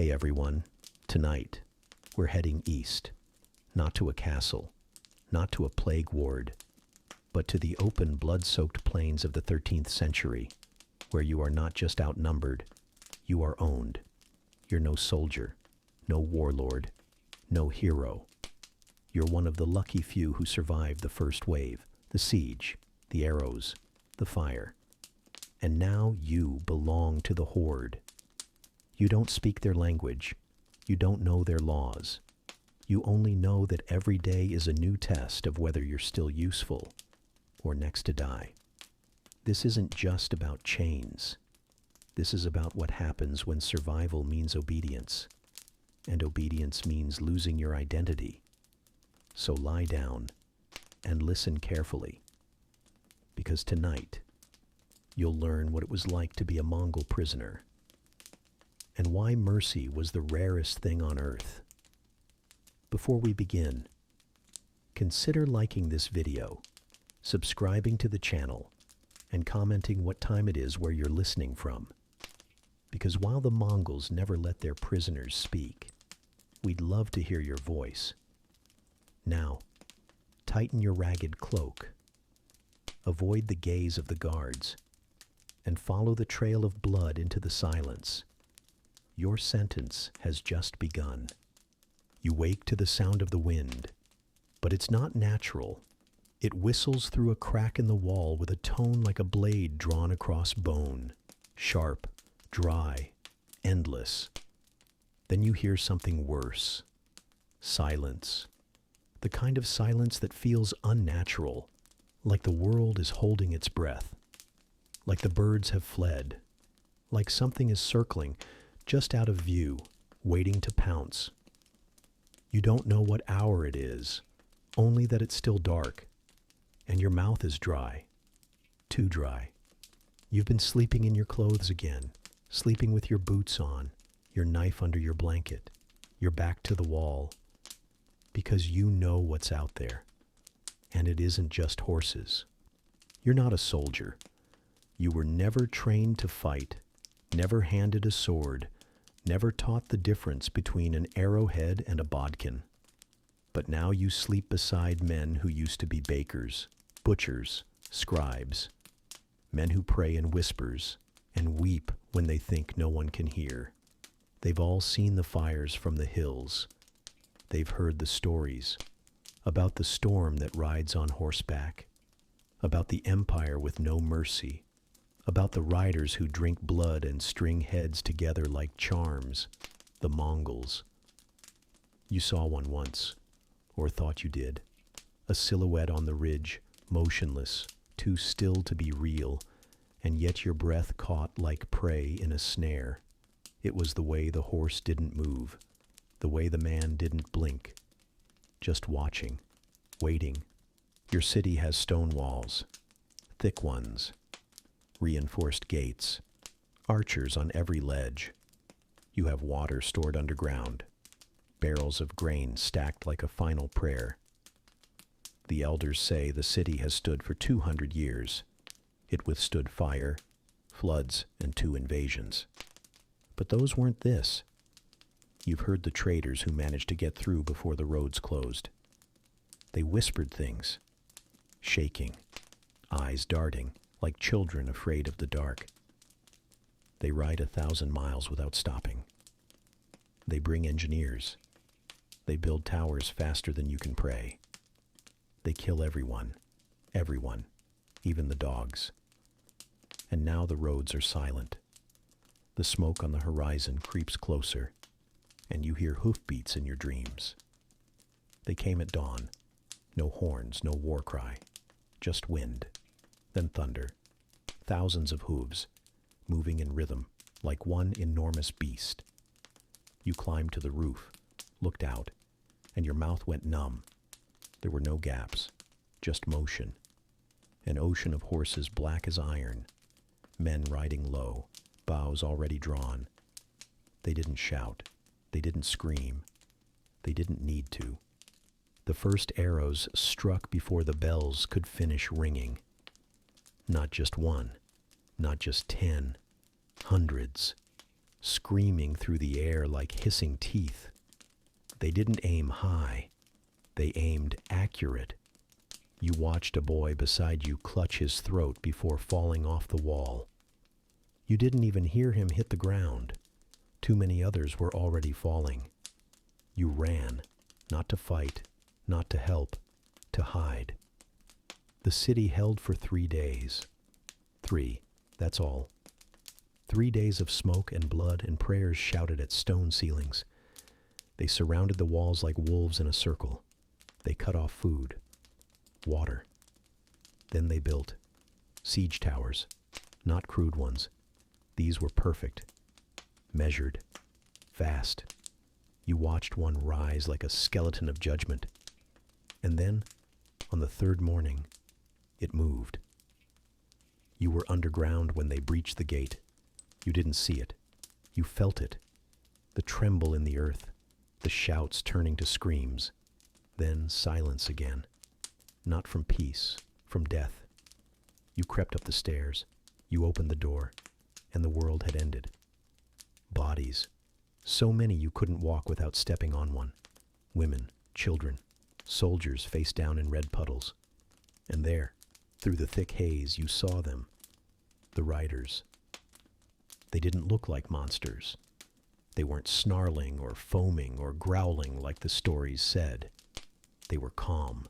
Hey everyone, tonight we're heading east, not to a castle, not to a plague ward, but to the open, blood-soaked plains of the 13th century, where you are not just outnumbered, you are owned. You're no soldier, no warlord, no hero. You're one of the lucky few who survived the first wave, the siege, the arrows, the fire. And now you belong to the horde. You don't speak their language. You don't know their laws. You only know that every day is a new test of whether you're still useful or next to die. This isn't just about chains. This is about what happens when survival means obedience, and obedience means losing your identity. So lie down and listen carefully, because tonight you'll learn what it was like to be a Mongol prisoner, and why mercy was the rarest thing on earth. Before we begin, consider liking this video, subscribing to the channel, and commenting what time it is where you're listening from. Because while the Mongols never let their prisoners speak, we'd love to hear your voice. Now, tighten your ragged cloak, avoid the gaze of the guards, and follow the trail of blood into the silence. Your sentence has just begun. You wake to the sound of the wind, but it's not natural. It whistles through a crack in the wall with a tone like a blade drawn across bone, sharp, dry, endless. Then you hear something worse. Silence. The kind of silence that feels unnatural, like the world is holding its breath, like the birds have fled, like something is circling just out of view, waiting to pounce. You don't know what hour it is, only that it's still dark, and your mouth is dry, too dry. You've been sleeping in your clothes again, sleeping with your boots on, your knife under your blanket, your back to the wall, because you know what's out there, and it isn't just horses. You're not a soldier. You were never trained to fight, never handed a sword, never taught the difference between an arrowhead and a bodkin. But now you sleep beside men who used to be bakers, butchers, scribes, men who pray in whispers and weep when they think no one can hear. They've all seen the fires from the hills. They've heard the stories about the storm that rides on horseback, about the empire with no mercy, about the riders who drink blood and string heads together like charms, the Mongols. You saw one once, or thought you did, a silhouette on the ridge, motionless, too still to be real, and yet your breath caught like prey in a snare. It was the way the horse didn't move, the way the man didn't blink, just watching, waiting. Your city has stone walls, thick ones, reinforced gates, archers on every ledge. You have water stored underground, barrels of grain stacked like a final prayer. The elders say the city has stood for 200 years. It withstood fire, floods, and 2 invasions. But those weren't this. You've heard the traders who managed to get through before the roads closed. They whispered things, shaking, eyes darting, like children afraid of the dark. They ride 1,000 miles without stopping. They bring engineers. They build towers faster than you can pray. They kill everyone, even the dogs. And now the roads are silent. The smoke on the horizon creeps closer, and you hear hoofbeats in your dreams. They came at dawn. No horns, no war cry, just wind, then thunder, thousands of hooves, moving in rhythm, like one enormous beast. You climbed to the roof, looked out, and your mouth went numb. There were no gaps, just motion. An ocean of horses black as iron, men riding low, bows already drawn. They didn't shout. They didn't scream. They didn't need to. The first arrows struck before the bells could finish ringing. Not just one, not just 10, hundreds. screaming through the air like hissing teeth. They didn't aim high. They aimed accurate. You watched a boy beside you clutch his throat before falling off the wall. You didn't even hear him hit the ground. Too many others were already falling. You ran, not to fight, not to help, to hide. The city held for 3 days. 3, that's all. 3 days of smoke and blood and prayers shouted at stone ceilings. They surrounded the walls like wolves in a circle. They cut off food, water. Then they built siege towers, not crude ones. These were perfect, measured, fast. You watched one rise like a skeleton of judgment. And then, on the 3rd morning, it moved. You were underground when they breached the gate. You didn't see it. You felt it. The tremble in the earth, the shouts turning to screams. Then silence again. Not from peace, from death. You crept up the stairs. You opened the door, and the world had ended. Bodies. So many you couldn't walk without stepping on one. Women, children, soldiers face down in red puddles. And there, through the thick haze, you saw them. The riders. They didn't look like monsters. They weren't snarling or foaming or growling like the stories said. They were calm,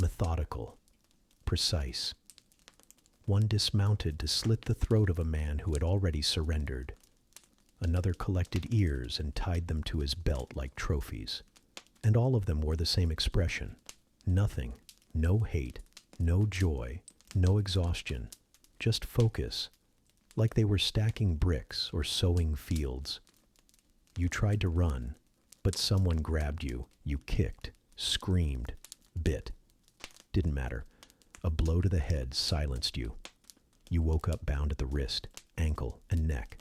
methodical, precise. One dismounted to slit the throat of a man who had already surrendered. Another collected ears and tied them to his belt like trophies. And all of them wore the same expression. Nothing, no hate, no joy, no exhaustion, just focus, like they were stacking bricks or sowing fields. You tried to run, but someone grabbed you. You kicked, screamed, bit. Didn't matter. A blow to the head silenced you. You woke up bound at the wrist, ankle, and neck,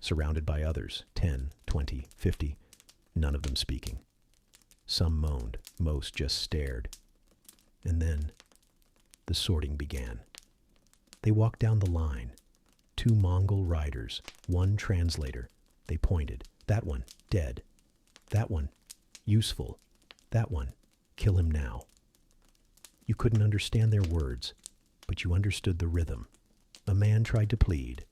surrounded by others, 10, 20, 50, none of them speaking. Some moaned, most just stared. And then the sorting began. They walked down the line. 2 Mongol riders, 1 translator. They pointed. That one, dead. That one, useful. That one, kill him now. You couldn't understand their words, but you understood the rhythm. A man tried to plead.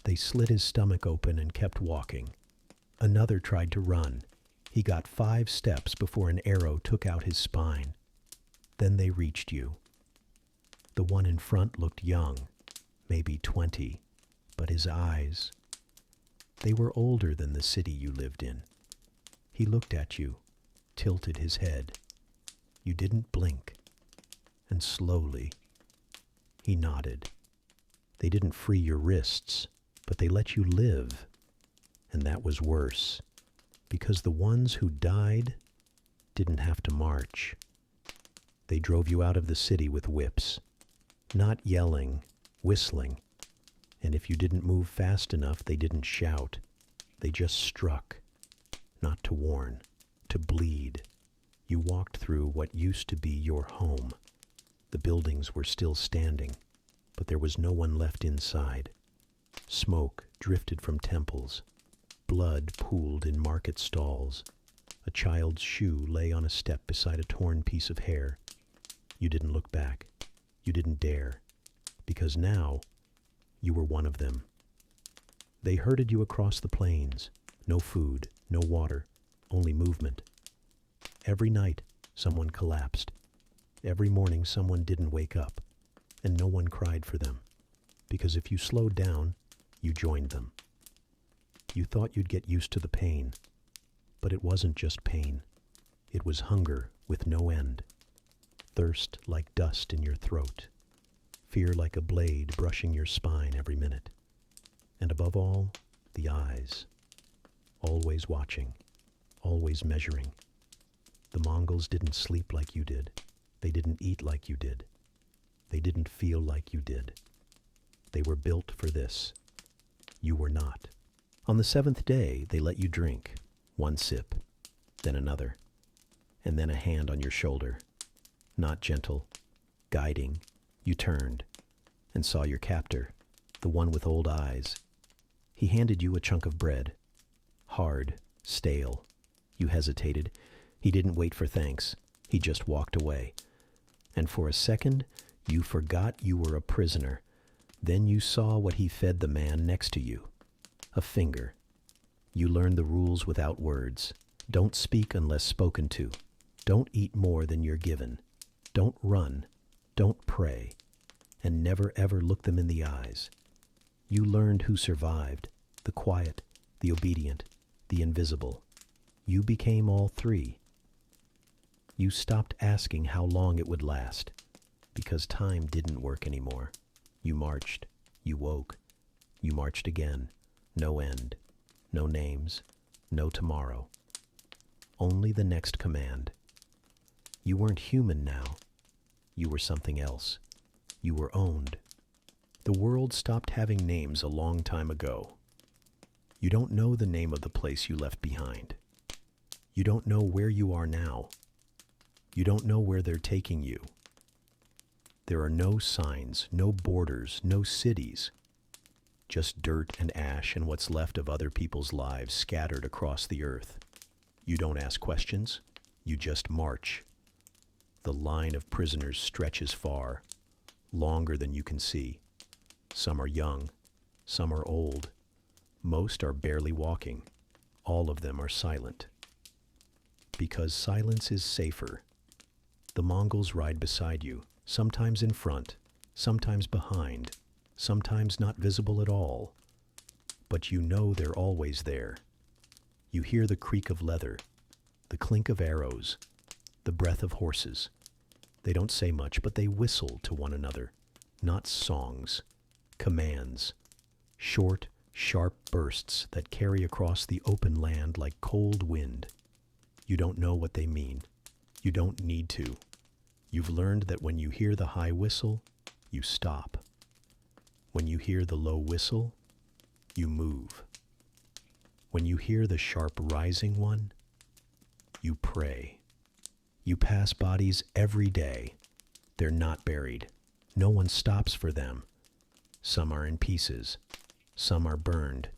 They slit his stomach open and kept walking. Another tried to run. He got 5 steps before an arrow took out his spine. Then they reached you. The one in front looked young, maybe 20, but his eyes, they were older than the city you lived in. He looked at you, tilted his head. You didn't blink. And slowly, he nodded. They didn't free your wrists, but they let you live. And that was worse, because the ones who died didn't have to march. They drove you out of the city with whips, not yelling, whistling. And if you didn't move fast enough, they didn't shout. They just struck, not to warn, to bleed. You walked through what used to be your home. The buildings were still standing, but there was no one left inside. Smoke drifted from temples. Blood pooled in market stalls. A child's shoe lay on a step beside a torn piece of hair. You didn't look back. You didn't dare, because now you were one of them. They herded you across the plains. No food, no water, only movement. Every night, someone collapsed. Every morning, someone didn't wake up, and no one cried for them, because if you slowed down, you joined them. You thought you'd get used to the pain, but it wasn't just pain. It was hunger with no end, thirst like dust in your throat, fear like a blade brushing your spine every minute, and above all, the eyes, always watching, always measuring. The Mongols didn't sleep like you did. They didn't eat like you did. They didn't feel like you did. They were built for this. You were not. On the 7th day, they let you drink. 1 sip, then another, and then a hand on your shoulder. Not gentle, guiding. You turned and saw your captor, the one with old eyes. He handed you a chunk of bread. Hard, stale. You hesitated. He didn't wait for thanks. He just walked away. And for a second, you forgot you were a prisoner. Then you saw what he fed the man next to you. A finger. You learned the rules without words. Don't speak unless spoken to. Don't eat more than you're given. Don't run. Don't pray. And never ever look them in the eyes. You learned who survived. The quiet, the obedient, the invisible. You became all three. You stopped asking how long it would last, because time didn't work anymore. You marched. You woke. You marched again. No end. No names. No tomorrow. Only the next command. You weren't human now. You were something else. You were owned. The world stopped having names a long time ago. You don't know the name of the place you left behind. You don't know where you are now. You don't know where they're taking you. There are no signs, no borders, no cities. Just dirt and ash and what's left of other people's lives scattered across the earth. You don't ask questions. You just march. The line of prisoners stretches far, longer than you can see. Some are young. Some are old. Most are barely walking. All of them are silent. Because silence is safer. The Mongols ride beside you, sometimes in front, sometimes behind, sometimes not visible at all. But you know they're always there. You hear the creak of leather, the clink of arrows, the breath of horses. They don't say much, but they whistle to one another. Not songs, commands, short, sharp bursts that carry across the open land like cold wind. You don't know what they mean. You don't need to. You've learned that when you hear the high whistle, you stop. When you hear the low whistle, you move. When you hear the sharp rising one, you pray. You pass bodies every day. They're not buried. No one stops for them. Some are in pieces. Some are burned.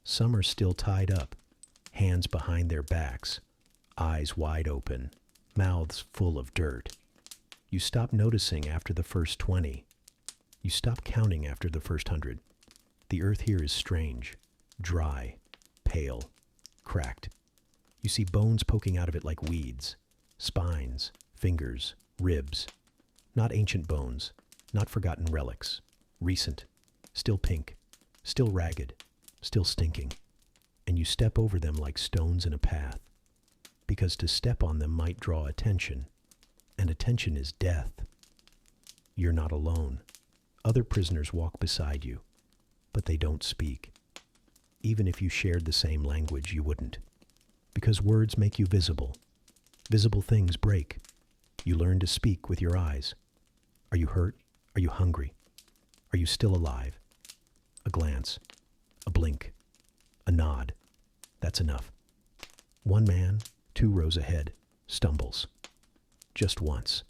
Some are still tied up, hands behind their backs, eyes wide open, mouths full of dirt. You stop noticing after the first 20. You stop counting after the first 100. The earth here is strange, dry, pale, cracked. You see bones poking out of it like weeds, spines, fingers, ribs. Not ancient bones, not forgotten relics, recent, still pink, still ragged, still stinking. And you step over them like stones in a path, because to step on them might draw attention, and attention is death. You're not alone. Other prisoners walk beside you, but they don't speak. Even if you shared the same language, you wouldn't, because words make you visible. Visible things break. You learn to speak with your eyes. Are you hurt? Are you hungry? Are you still alive? A glance, a blink, a nod. That's enough. One man, 2 rows ahead, stumbles. Just once.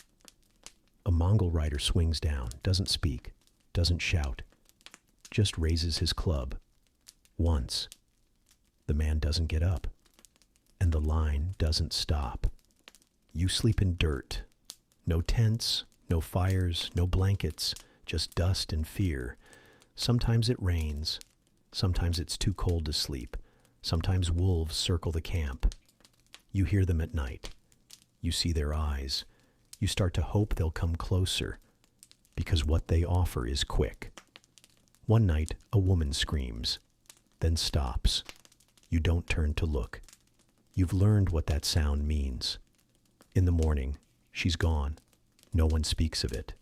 A Mongol rider swings down, doesn't speak, doesn't shout, just raises his club. Once. The man doesn't get up, and the line doesn't stop. You sleep in dirt. No tents, no fires, no blankets, just dust and fear. Sometimes it rains. Sometimes it's too cold to sleep. Sometimes wolves circle the camp. You hear them at night. You see their eyes. You start to hope they'll come closer, because what they offer is quick. One night, a woman screams, then stops. You don't turn to look. You've learned what that sound means. In the morning, she's gone. No one speaks of it.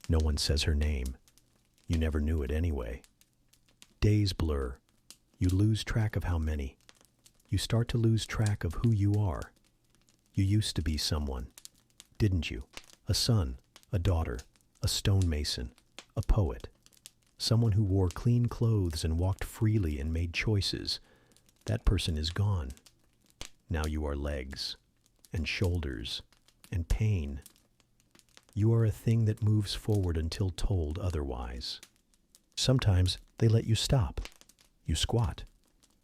No one says her name. You never knew it anyway. Days blur. You lose track of how many. You start to lose track of who you are. You used to be someone, didn't you? A son, a daughter, a stonemason, a poet. Someone who wore clean clothes and walked freely and made choices. That person is gone. Now you are legs, and shoulders, and pain. You are a thing that moves forward until told otherwise. Sometimes they let you stop. You squat.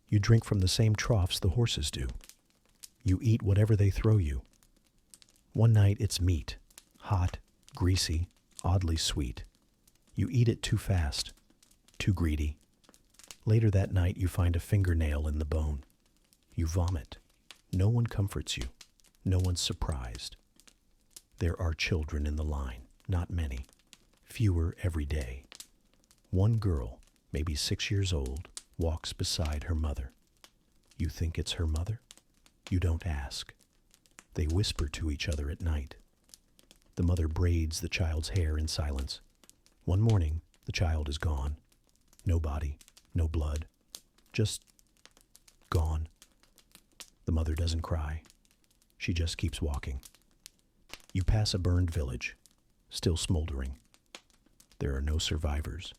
You drink from the same troughs the horses do. You eat whatever they throw you. One night it's meat, hot, greasy, oddly sweet. You eat it too fast, too greedy. Later that night you find a fingernail in the bone. You vomit. No one comforts you. No one's surprised. There are children in the line, not many, fewer every day. One girl, maybe 6 years old, walks beside her mother. You think it's her mother? You don't ask. They whisper to each other at night. The mother braids the child's hair in silence. One morning, the child is gone. No body, no blood, just gone. The mother doesn't cry. She just keeps walking. You pass a burned village, still smoldering. There are no survivors,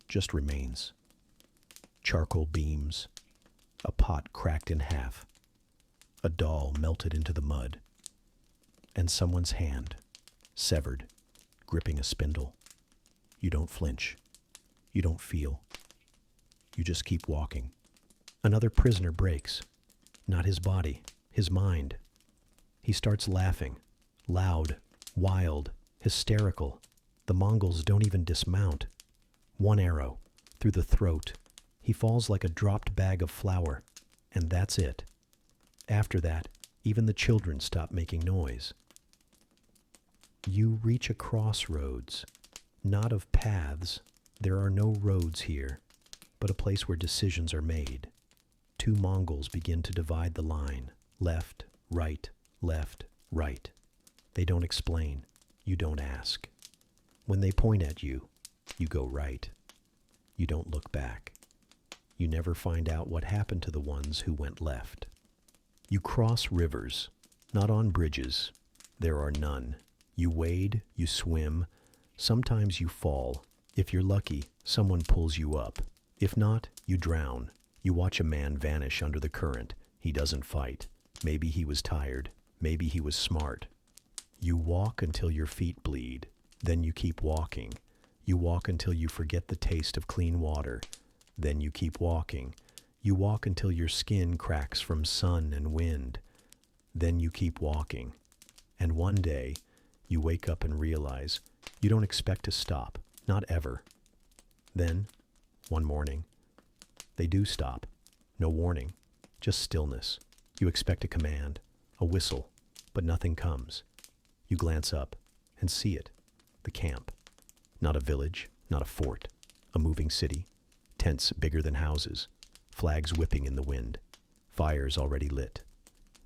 just remains. Charcoal beams, a pot cracked in half, a doll melted into the mud, and someone's hand, severed, gripping a spindle. You don't flinch. You don't feel. You just keep walking. Another prisoner breaks. Not his body, his mind. He starts laughing, loud, wild, hysterical. The Mongols don't even dismount. One arrow, through the throat. He falls like a dropped bag of flour, and that's it. After that, even the children stop making noise. You reach a crossroads, not of paths. There are no roads here, but a place where decisions are made. Two Mongols begin to divide the line, left, right, left, right. They don't explain. You don't ask. When they point at you, you go right. You don't look back. You never find out what happened to the ones who went left. You cross rivers, not on bridges. There are none. You wade, you swim. Sometimes you fall. If you're lucky, someone pulls you up. If not, you drown. You watch a man vanish under the current. He doesn't fight. Maybe he was tired. Maybe he was smart. You walk until your feet bleed. Then you keep walking. You walk until you forget the taste of clean water. Then you keep walking. You walk until your skin cracks from sun and wind. Then you keep walking. And one day, you wake up and realize you don't expect to stop, not ever. Then, one morning, they do stop. No warning, just stillness. You expect a command, a whistle, but nothing comes. You glance up and see it, the camp. Not a village, not a fort, a moving city. Tents bigger than houses, flags whipping in the wind, fires already lit,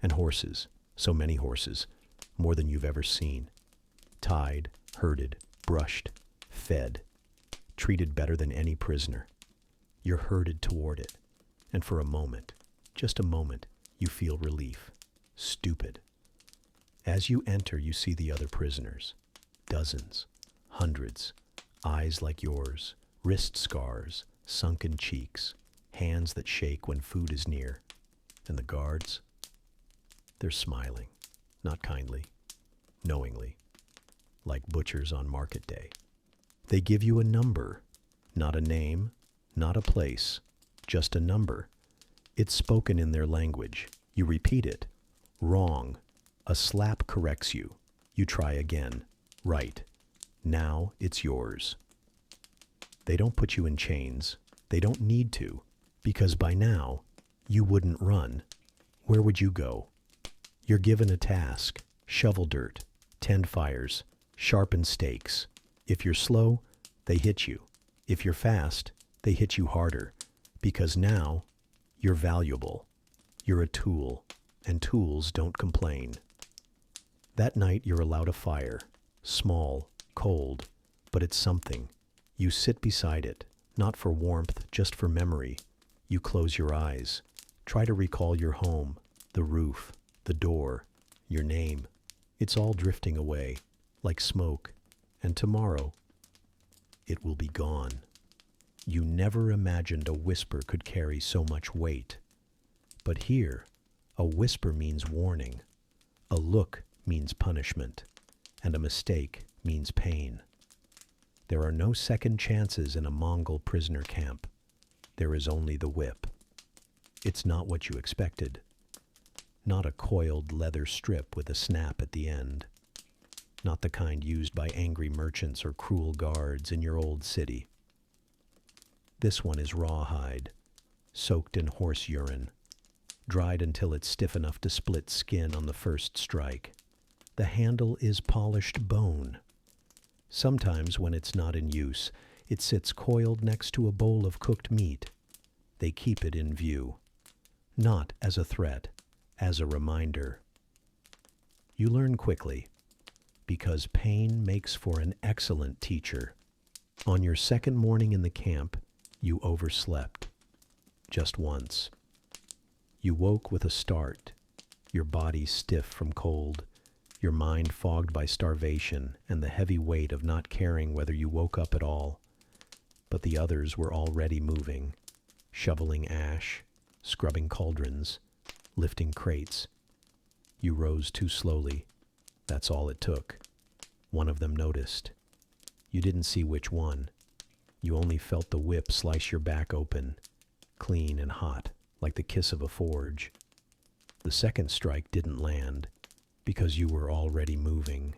and horses, so many horses, more than you've ever seen. Tied, herded, brushed, fed, treated better than any prisoner. You're herded toward it, and for a moment, just a moment, you feel relief. Stupid. As you enter, you see the other prisoners. Dozens, hundreds, eyes like yours, wrist scars, sunken cheeks, hands that shake when food is near. And the guards, they're smiling, not kindly, knowingly, like butchers on market day. They give you a number, not a name, not a place, just a number. It's spoken in their language. You repeat it. Wrong. A slap corrects you. You try again. Right. Now it's yours. They don't put you in chains. They don't need to, because by now, you wouldn't run. Where would you go? You're given a task. Shovel dirt, tend fires, sharpen stakes. If you're slow, they hit you. If you're fast, they hit you harder, because now you're valuable. You're a tool, and tools don't complain. That night you're allowed a fire, small, cold, but it's something. You sit beside it, not for warmth, just for memory. You close your eyes. Try to recall your home, the roof, the door, your name. It's all drifting away, like smoke, and tomorrow, it will be gone. You never imagined a whisper could carry so much weight. But here, a whisper means warning. A look means punishment. And a mistake means pain. There are no second chances in a Mongol prisoner camp. there is only the whip. It's not what you expected. Not a coiled leather strip with a snap at the end. Not the kind used by angry merchants or cruel guards in your old city. This one is rawhide, soaked in horse urine, dried until it's stiff enough to split skin on the first strike. The handle is polished bone. Sometimes when it's not in use, it sits coiled next to a bowl of cooked meat. They keep it in view, not as a threat, as a reminder. You learn quickly, because pain makes for an excellent teacher. On your second morning in the camp, you overslept. Just once. You woke with a start, your body stiff from cold, your mind fogged by starvation and the heavy weight of not caring whether you woke up at all. But the others were already moving, shoveling ash, scrubbing cauldrons, lifting crates. You rose too slowly. That's all it took. One of them noticed. You didn't see which one. You only felt the whip slice your back open, clean and hot, like the kiss of a forge. The second strike didn't land, because you were already moving.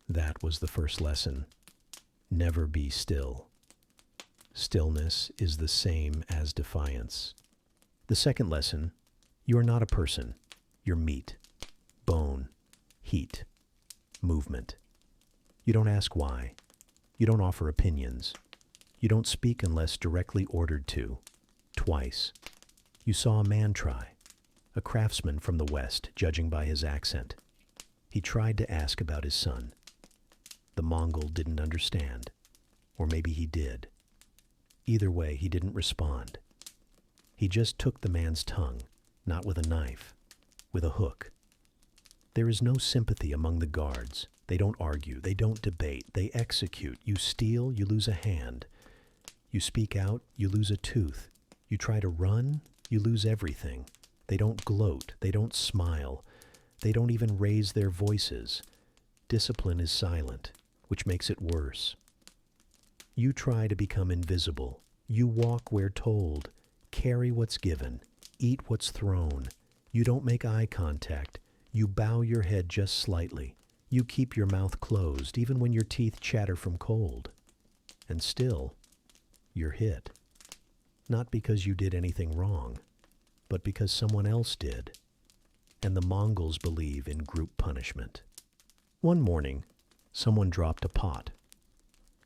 That was the first lesson. Never be still. Stillness is the same as defiance. The second lesson, you are not a person. You're meat, bone, heat, movement. You don't ask why. You don't offer opinions. You don't speak unless directly ordered to. Twice. You saw a man try. A craftsman from the West, judging by his accent. He tried to ask about his son. The Mongol didn't understand. Or maybe he did. Either way, he didn't respond. He just took the man's tongue, not with a knife, with a hook. There is no sympathy among the guards. They don't argue. They don't debate. They execute. You steal, you lose a hand. You speak out, you lose a tooth. You try to run, you lose everything. They don't gloat. They don't smile. They don't even raise their voices. Discipline is silent, which makes it worse. You try to become invisible. You walk where told. Carry what's given. Eat what's thrown. You don't make eye contact. You bow your head just slightly. You keep your mouth closed, even when your teeth chatter from cold. And still, you're hit. Not because you did anything wrong, but because someone else did. And the Mongols believe in group punishment. One morning, someone dropped a pot.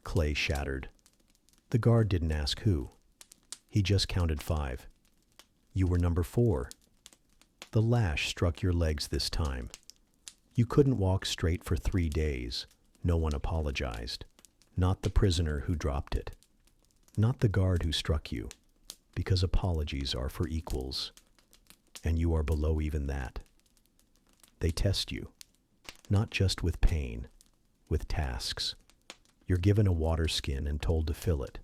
Clay shattered. The guard didn't ask who. He just counted 5. You were number 4. The lash struck your legs this time. You couldn't walk straight for 3 days. No one apologized. Not the prisoner who dropped it. Not the guard who struck you, because apologies are for equals. And you are below even that. They test you, not just with pain, with tasks. You're given a water skin and told to fill it.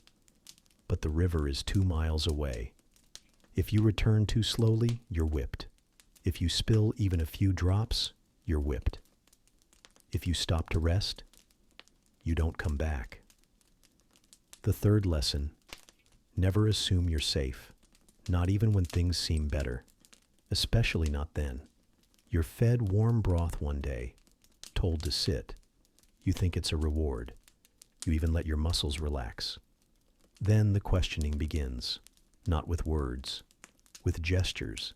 But the river is 2 miles away. If you return too slowly, you're whipped. If you spill even a few drops, you're whipped. If you stop to rest, you don't come back. The third lesson, never assume you're safe, not even when things seem better, especially not then. You're fed warm broth one day, told to sit. You think it's a reward. You even let your muscles relax. Then the questioning begins, not with words, with gestures.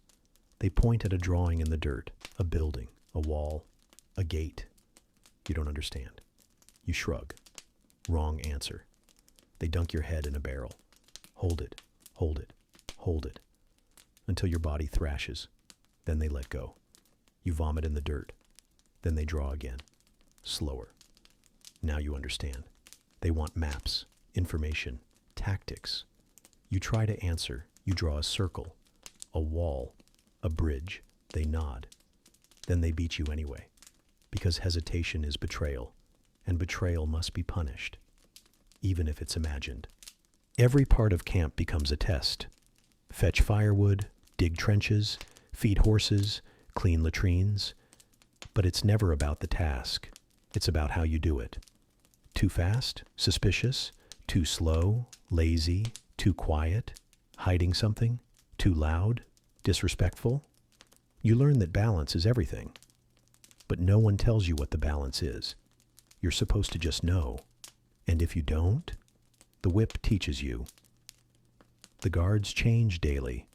They point at a drawing in the dirt, a building, a wall, a gate. You don't understand. You shrug. Wrong answer. They dunk your head in a barrel. Hold it, hold it, hold it, until your body thrashes. Then they let go. You vomit in the dirt. Then they draw again. Slower. Now you understand. They want maps, information, tactics. You try to answer. You draw a circle, a wall, a bridge. They nod. Then they beat you anyway, because hesitation is betrayal, and betrayal must be punished, even if it's imagined. Every part of camp becomes a test. Fetch firewood, dig trenches, feed horses, clean latrines. But it's never about the task. It's about how you do it. Too fast? Suspicious? Too slow? Lazy? Too quiet? Hiding something? Too loud? Disrespectful? You learn that balance is everything. But no one tells you what the balance is. You're supposed to just know. And if you don't, the whip teaches you. The guards change daily,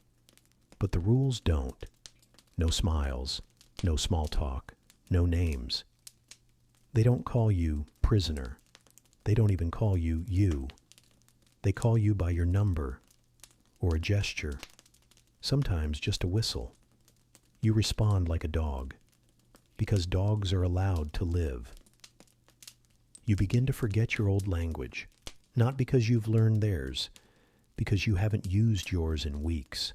but the rules don't. No smiles, no small talk, no names. They don't call you prisoner. They don't even call you you. They call you by your number or a gesture, sometimes just a whistle. You respond like a dog, because dogs are allowed to live. You begin to forget your old language, not because you've learned theirs, because you haven't used yours in weeks.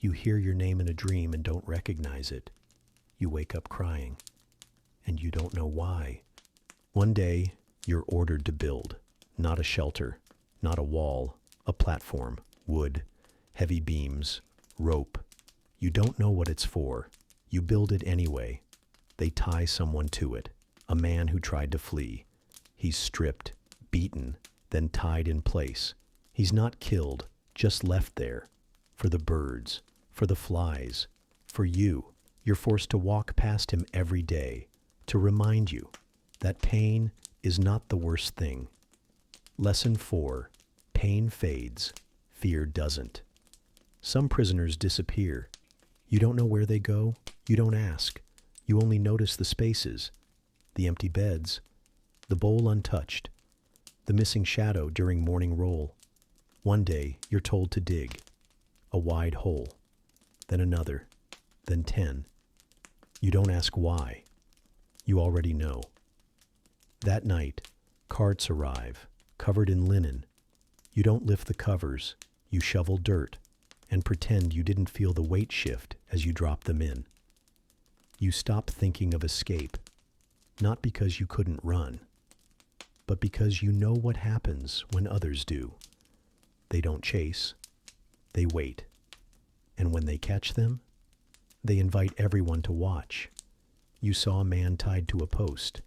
You hear your name in a dream and don't recognize it. You wake up crying, and you don't know why. One day, you're ordered to build, not a shelter, not a wall, a platform, wood, heavy beams, rope. You don't know what it's for. You build it anyway. They tie someone to it, a man who tried to flee. He's stripped, beaten, then tied in place. He's not killed, just left there. For the birds, for the flies, for you. You're forced to walk past him every day, to remind you that pain is not the worst thing. Lesson 4. Pain fades, fear doesn't. Some prisoners disappear. You don't know where they go. You don't ask. You only notice the spaces, the empty beds, the bowl untouched, the missing shadow during morning roll. One day, you're told to dig a wide hole, then another, then 10. You don't ask why. You already know. That night, carts arrive, covered in linen. You don't lift the covers. You shovel dirt and pretend you didn't feel the weight shift as you drop them in. You stop thinking of escape, not because you couldn't run, but because you know what happens when others do. They don't chase, they wait. And when they catch them, they invite everyone to watch. You saw a man tied to a post.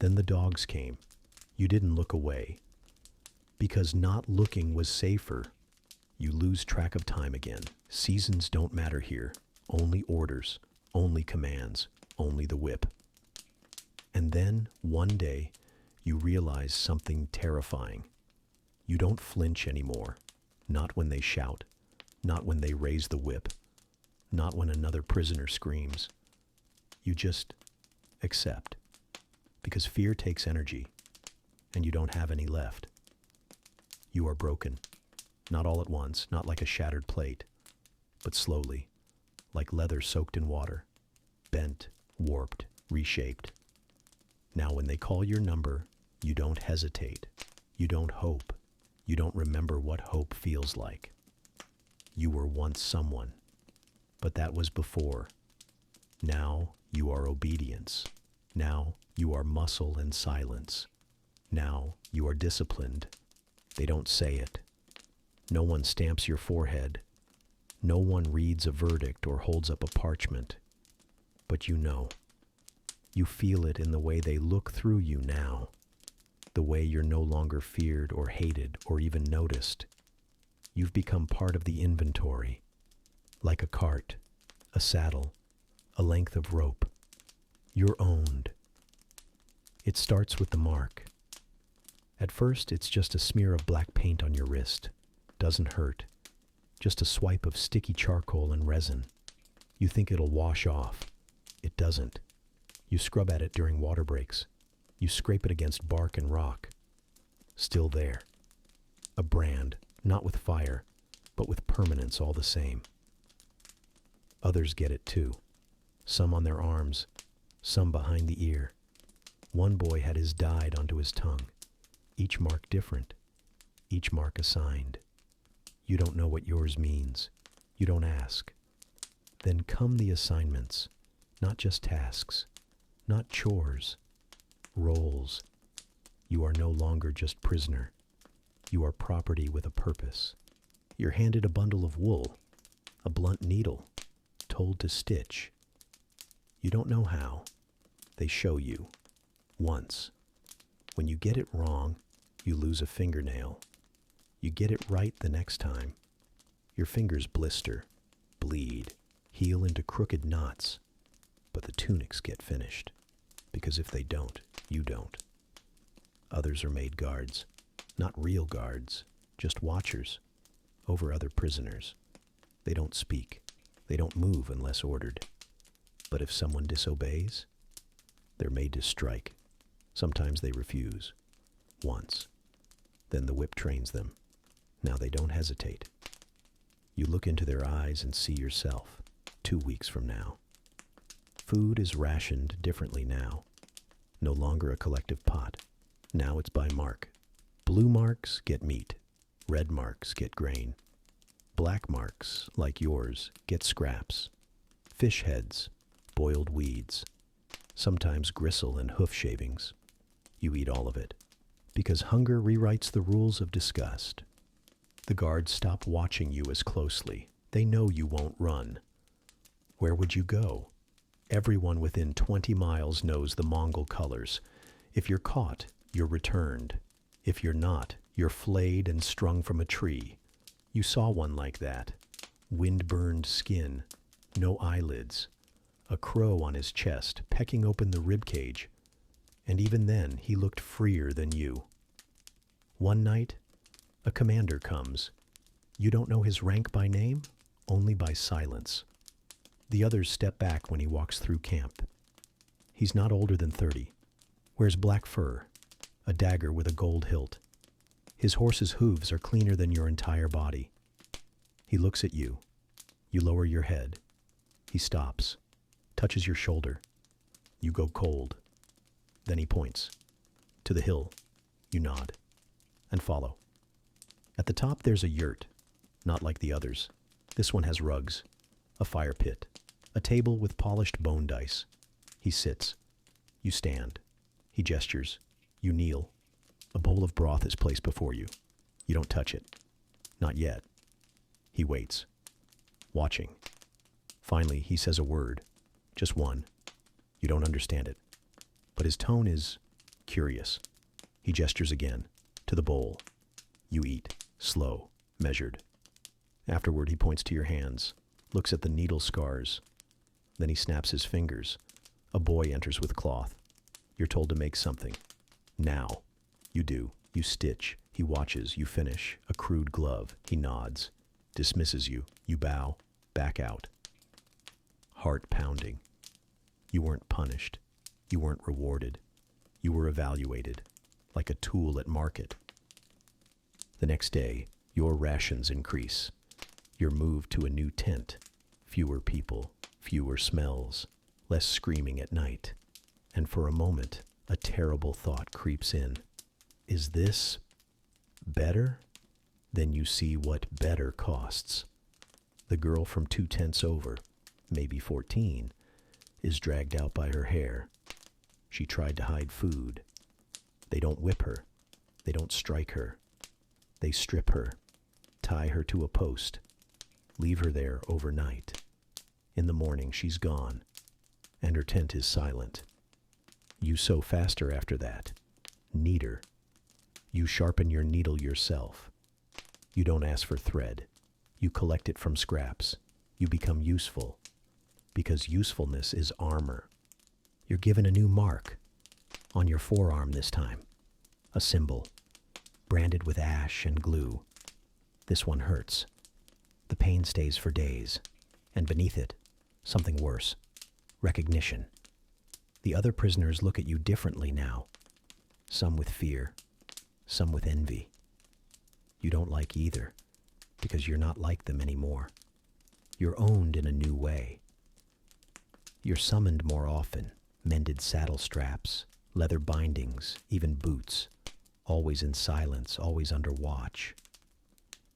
Then the dogs came. You didn't look away. Because not looking was safer. You lose track of time again. Seasons don't matter here. Only orders, only commands, only the whip. And then, one day, you realize something terrifying. You don't flinch anymore. Not when they shout. Not when they raise the whip. Not when another prisoner screams. You just accept. Because fear takes energy, and you don't have any left. You are broken. Not all at once, not like a shattered plate, but slowly, like leather soaked in water, bent, warped, reshaped. Now when they call your number, you don't hesitate. You don't hope. You don't remember what hope feels like. You were once someone, but that was before. Now you are obedience. Now you are muscle and silence. Now you are disciplined. They don't say it. No one stamps your forehead. No one reads a verdict or holds up a parchment. But you know. You feel it in the way they look through you now. The way you're no longer feared or hated or even noticed. You've become part of the inventory. Like a cart, a saddle, a length of rope. You're owned. It starts with the mark. At first, it's just a smear of black paint on your wrist. Doesn't hurt. Just a swipe of sticky charcoal and resin. You think it'll wash off. It doesn't. You scrub at it during water breaks. You scrape it against bark and rock. Still there. A brand, not with fire, but with permanence all the same. Others get it too. Some on their arms, some behind the ear. One boy had his dyed onto his tongue. Each mark different. Each mark assigned. You don't know what yours means. You don't ask. Then come the assignments, not just tasks, not chores, roles. You are no longer just prisoner. You are property with a purpose. You're handed a bundle of wool, a blunt needle, told to stitch. You don't know how. They show you. Once. When you get it wrong, you lose a fingernail. You get it right the next time. Your fingers blister, bleed, heal into crooked knots, but the tunics get finished, because if they don't, you don't. Others are made guards, not real guards, just watchers, over other prisoners. They don't speak, they don't move unless ordered. But if someone disobeys, they're made to strike. Sometimes they refuse. Once. Then the whip trains them. Now they don't hesitate. You look into their eyes and see yourself 2 weeks from now. Food is rationed differently now. No longer a collective pot. Now it's by mark. Blue marks get meat. Red marks get grain. Black marks, like yours, get scraps. Fish heads, boiled weeds, sometimes gristle and hoof shavings. You eat all of it, because hunger rewrites the rules of disgust. The guards stop watching you as closely. They know you won't run. Where would you go? Everyone within 20 miles knows the Mongol colors. If you're caught, you're returned. If you're not, you're flayed and strung from a tree. You saw one like that. Wind-burned skin, no eyelids, a crow on his chest, pecking open the rib cage. And even then, he looked freer than you. One night, a commander comes. You don't know his rank by name, only by silence. The others step back when he walks through camp. He's not older than 30. Wears black fur, a dagger with a gold hilt. His horse's hooves are cleaner than your entire body. He looks at you. You lower your head. He stops, touches your shoulder. You go cold. Then he points. To the hill. You nod. And follow. At the top there's a yurt, not like the others. This one has rugs, a fire pit, a table with polished bone dice. He sits. You stand. He gestures. You kneel. A bowl of broth is placed before you. You don't touch it. Not yet. He waits, watching. Finally, he says a word, just one. You don't understand it, but his tone is curious. He gestures again, to the bowl. You eat, slow, measured. Afterward, he points to your hands, looks at the needle scars. Then he snaps his fingers. A boy enters with cloth. You're told to make something. Now. You do. You stitch. He watches. You finish. A crude glove. He nods. Dismisses you. You bow. Back out. Heart pounding. You weren't punished. You weren't rewarded. You were evaluated, like a tool at market. The next day, your rations increase. You're moved to a new tent. Fewer people, fewer smells, less screaming at night. And for a moment, a terrible thought creeps in. Is this better? Then you see what better costs. The girl from 2 tents over, maybe 14, is dragged out by her hair. She tried to hide food. They don't whip her. They don't strike her. They strip her, tie her to a post, leave her there overnight. In the morning, she's gone, and her tent is silent. You sew faster after that, neater. You sharpen your needle yourself. You don't ask for thread. You collect it from scraps. You become useful, because usefulness is armor. You're given a new mark, on your forearm this time, a symbol, branded with ash and glue. This one hurts. The pain stays for days, and beneath it, something worse, recognition. The other prisoners look at you differently now, some with fear, some with envy. You don't like either, because you're not like them anymore. You're owned in a new way. You're summoned more often, mended saddle straps, leather bindings, even boots, always in silence, always under watch.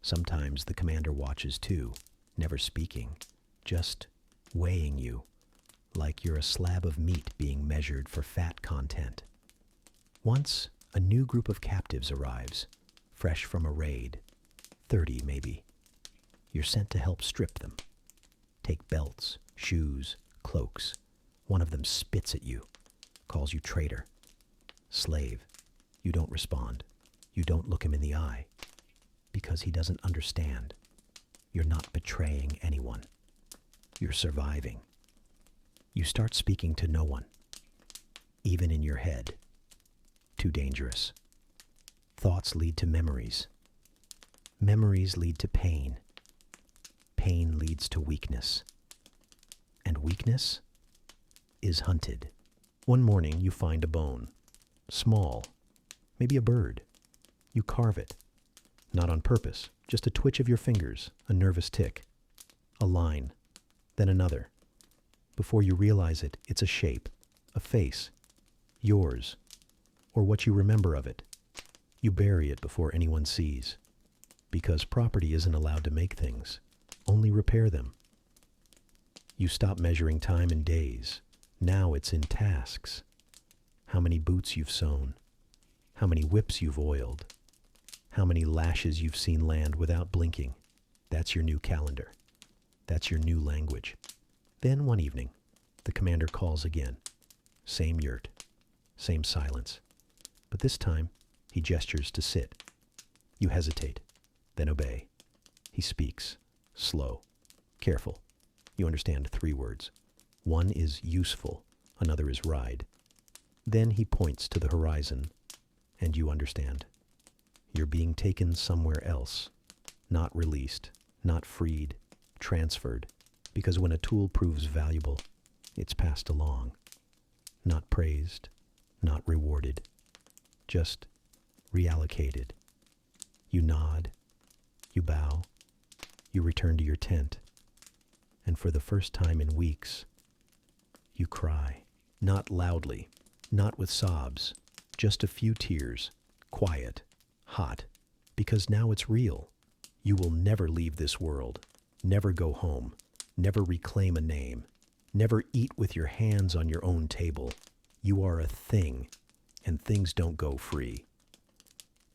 Sometimes the commander watches too, never speaking, just weighing you, like you're a slab of meat being measured for fat content. Once, a new group of captives arrives, fresh from a raid, 30 maybe. You're sent to help strip them. Take belts, shoes, cloaks. One of them spits at you, calls you traitor. Slave. You don't respond. You don't look him in the eye, because he doesn't understand. You're not betraying anyone. You're surviving. You start speaking to no one, even in your head. Too dangerous. Thoughts lead to memories. Memories lead to pain. Pain leads to weakness. And weakness is hunted. One morning you find a bone. Small. Maybe a bird. You carve it. Not on purpose. Just a twitch of your fingers. A nervous tick. A line. Then another. Before you realize it, it's a shape. A face. Yours. Or what you remember of it. You bury it before anyone sees. Because property isn't allowed to make things. Only repair them. You stop measuring time in days. Now it's in tasks. How many boots you've sewn. How many whips you've oiled. How many lashes you've seen land without blinking. That's your new calendar. That's your new language. Then one evening, the commander calls again. Same yurt. Same silence. But this time, he gestures to sit. You hesitate, then obey. He speaks. Slow. Careful. You understand 3 words. One is useful, another is ride. Then he points to the horizon, and you understand. You're being taken somewhere else, not released, not freed, transferred, because when a tool proves valuable, it's passed along. Not praised, not rewarded, just reallocated. You nod, you bow, you return to your tent, and for the first time in weeks, you cry. Not loudly, not with sobs, just a few tears, quiet, hot, because now it's real. You will never leave this world, never go home, never reclaim a name, never eat with your hands on your own table. You are a thing, and things don't go free.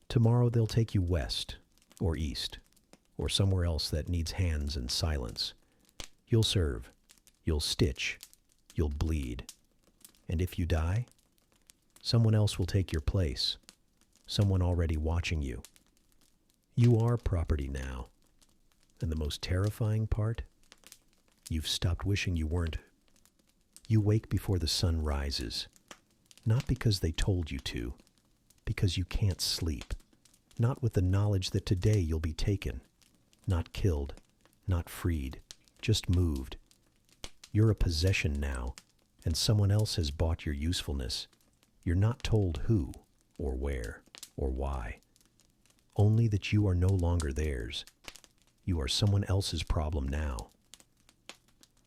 Tomorrow they'll take you west, or east, or somewhere else that needs hands and silence. You'll serve, you'll stitch, you'll bleed. And if you die, someone else will take your place, someone already watching you. You are property now. And the most terrifying part? You've stopped wishing you weren't. You wake before the sun rises, not because they told you to, because you can't sleep, not with the knowledge that today you'll be taken, not killed, not freed, just moved. You're a possession now, and someone else has bought your usefulness. You're not told who, or where, or why. Only that you are no longer theirs. You are someone else's problem now.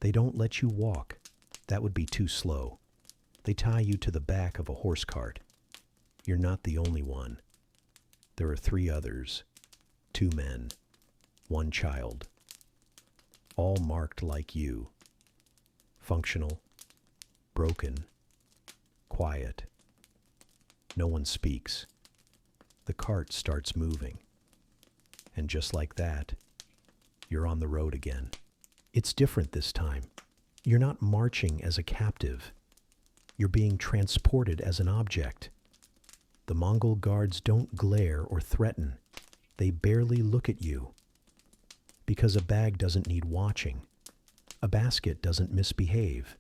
They don't let you walk. That would be too slow. They tie you to the back of a horse cart. You're not the only one. There are 3 others, 2 men, 1 child, all marked like you. Functional, broken, quiet. No one speaks. The cart starts moving. And just like that, you're on the road again. It's different this time. You're not marching as a captive. You're being transported as an object. The Mongol guards don't glare or threaten. They barely look at you. Because a bag doesn't need watching. A basket doesn't misbehave.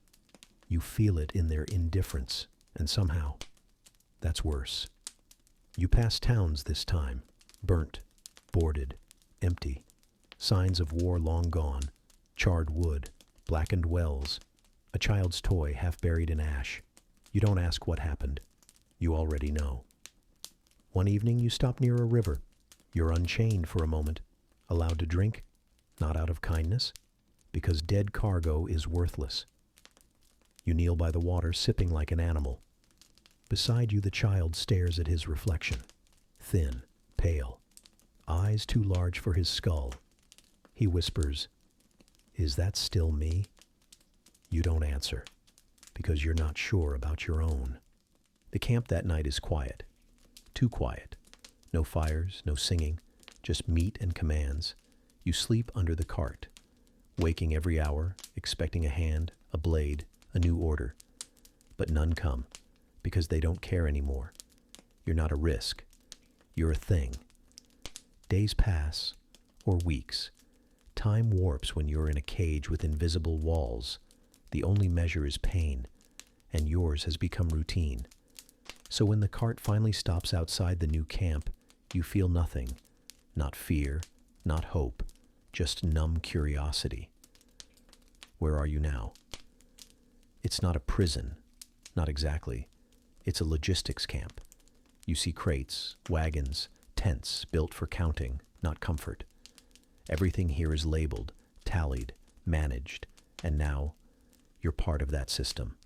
You feel it in their indifference, and somehow, that's worse. You pass towns this time, burnt, boarded, empty. Signs of war long gone, charred wood, blackened wells, a child's toy half buried in ash. You don't ask what happened. You already know. One evening you stop near a river. You're unchained for a moment, allowed to drink, not out of kindness, because dead cargo is worthless. You kneel by the water, sipping like an animal. Beside you the child stares at his reflection, thin, pale, eyes too large for his skull. He whispers, "Is that still me?" You don't answer, because you're not sure about your own. The camp that night is quiet. Too quiet. No fires, no singing, just meat and commands. You sleep under the cart, waking every hour, expecting a hand, a blade, a new order. But none come, because they don't care anymore. You're not a risk. You're a thing. Days pass, or weeks. Time warps when you're in a cage with invisible walls. The only measure is pain, and yours has become routine. So when the cart finally stops outside the new camp, you feel nothing. Not fear, not hope, just numb curiosity. Where are you now? It's not a prison, not exactly. It's a logistics camp. You see crates, wagons, tents built for counting, not comfort. Everything here is labeled, tallied, managed, and now you're part of that system.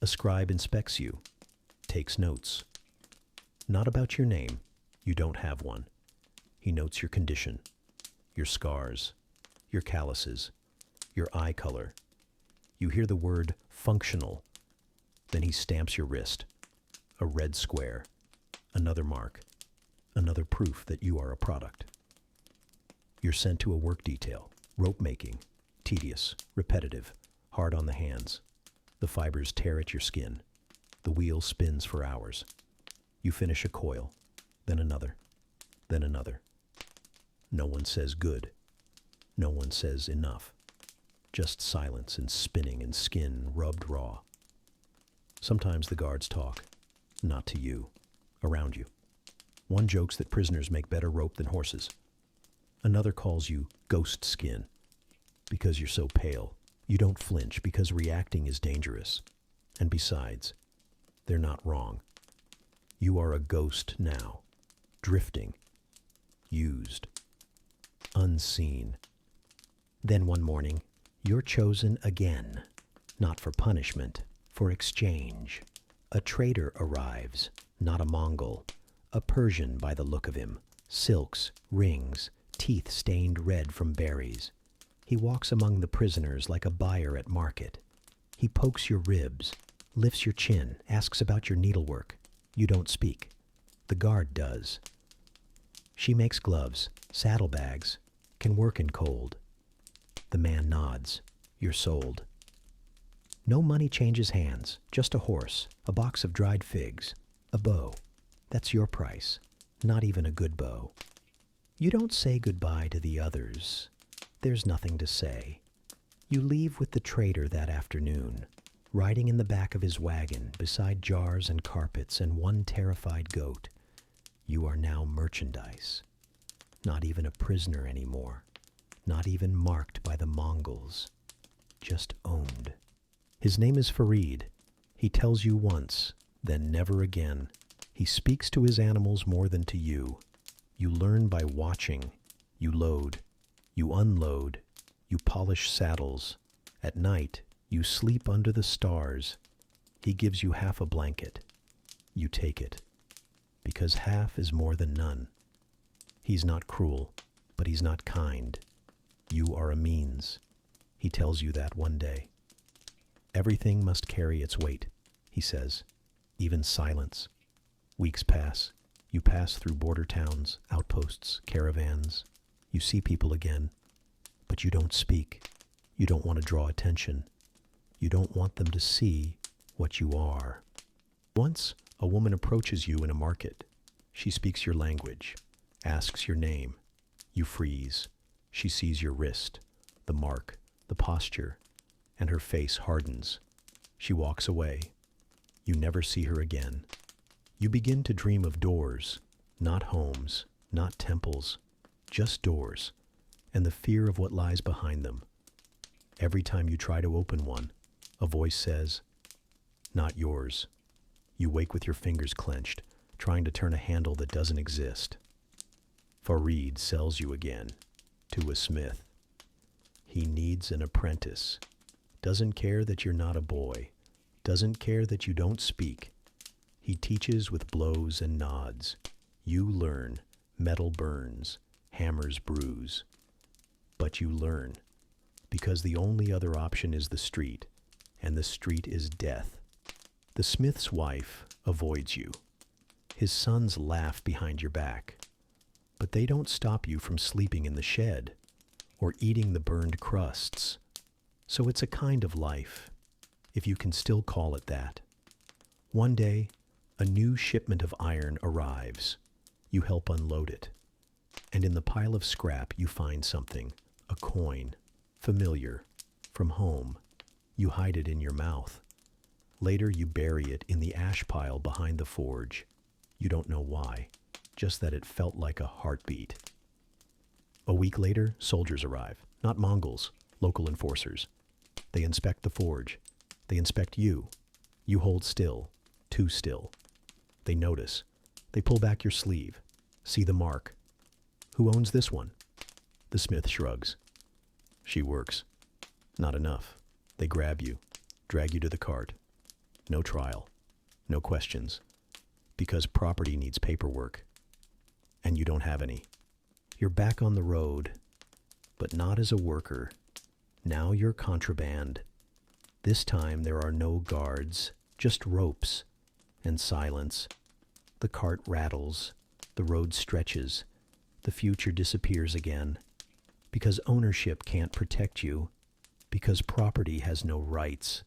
A scribe inspects you, takes notes. Not about your name, you don't have one. He notes your condition, your scars, your calluses, your eye color. You hear the word functional, then he stamps your wrist. A red square, another mark, another proof that you are a product. You're sent to a work detail, rope making, tedious, repetitive, hard on the hands. The fibers tear at your skin. The wheel spins for hours. You finish a coil, then another, then another. No one says good. No one says enough. Just silence and spinning and skin rubbed raw. Sometimes the guards talk, not to you, around you. One jokes that prisoners make better rope than horses. Another calls you ghost skin because you're so pale. You don't flinch because reacting is dangerous. And besides, they're not wrong. You are a ghost now, drifting, used, unseen. Then one morning, you're chosen again, not for punishment, for exchange. A trader arrives, not a Mongol, a Persian by the look of him, silks, rings, teeth stained red from berries. He walks among the prisoners like a buyer at market. He pokes your ribs, lifts your chin, asks about your needlework. You don't speak. The guard does. She makes gloves, saddlebags, can work in cold. The man nods. You're sold. No money changes hands, just a horse, a box of dried figs, a bow. That's your price, not even a good bow. You don't say goodbye to the others. There's nothing to say. You leave with the trader that afternoon, riding in the back of his wagon beside jars and carpets and one terrified goat. You are now merchandise. Not even a prisoner anymore. Not even marked by the Mongols. Just owned. His name is Farid. He tells you once, then never again. He speaks to his animals more than to you. You learn by watching. You load. You unload. You polish saddles. At night, you sleep under the stars. He gives you half a blanket. You take it. Because half is more than none. He's not cruel, but he's not kind. You are a means. He tells you that one day. Everything must carry its weight, he says, even silence. Weeks pass. You pass through border towns, outposts, caravans. You see people again, but you don't speak. You don't want to draw attention. You don't want them to see what you are. Once, a woman approaches you in a market. She speaks your language, asks your name. You freeze. She sees your wrist, the mark, the posture, and her face hardens. She walks away. You never see her again. You begin to dream of doors, not homes, not temples, just doors, and the fear of what lies behind them. Every time you try to open one, a voice says, "Not yours." You wake with your fingers clenched, trying to turn a handle that doesn't exist. Farid sells you again to a smith. He needs an apprentice. Doesn't care that you're not a boy. Doesn't care that you don't speak. He teaches with blows and nods. You learn. Metal burns. Hammers bruise. But you learn. Because the only other option is the street, and the street is death. The smith's wife avoids you. His sons laugh behind your back. But they don't stop you from sleeping in the shed or eating the burned crusts. So it's a kind of life, if you can still call it that. One day, a new shipment of iron arrives. You help unload it. And in the pile of scrap, you find something, A coin, familiar, from home. You hide it in your mouth. Later you bury it in the ash pile behind the forge. You don't know why, just that it felt like a heartbeat. A week later, soldiers arrive. Not Mongols, local enforcers. They inspect the forge. They inspect you. You hold still, too still. They notice. They pull back your sleeve. See the mark. Who owns this one? The smith shrugs. She works. Not enough. They grab you, drag you to the cart. No trial. No questions. Because property needs paperwork. And you don't have any. You're back on the road, but not as a worker. Now you're contraband. This time there are no guards, just ropes and silence. The cart rattles, the road stretches, the future disappears again. Because ownership can't protect you, because property has no rights,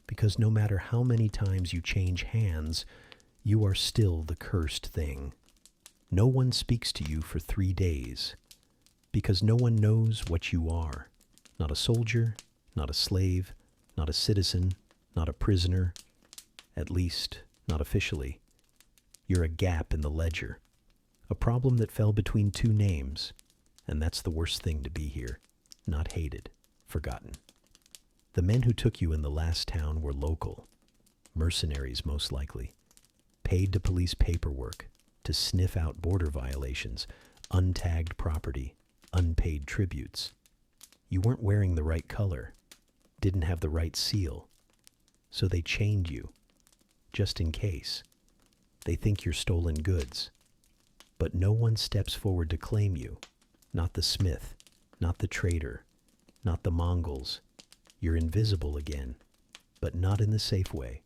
because no matter how many times you change hands, you are still the cursed thing. No one speaks to you for 3 days, because no one knows what you are. Not a soldier, not a slave, not a citizen, not a prisoner, at least not officially. You're a gap in the ledger, a problem that fell between 2 names, and that's the worst thing to be here. Not hated, forgotten. The men who took you in the last town were local, mercenaries most likely, paid to police paperwork, to sniff out border violations, untagged property, unpaid tributes. You weren't wearing the right color, didn't have the right seal, so they chained you, just in case. They think you're stolen goods, but no one steps forward to claim you. Not the smith, not the trader, not the Mongols. You're invisible again, but not in the safe way.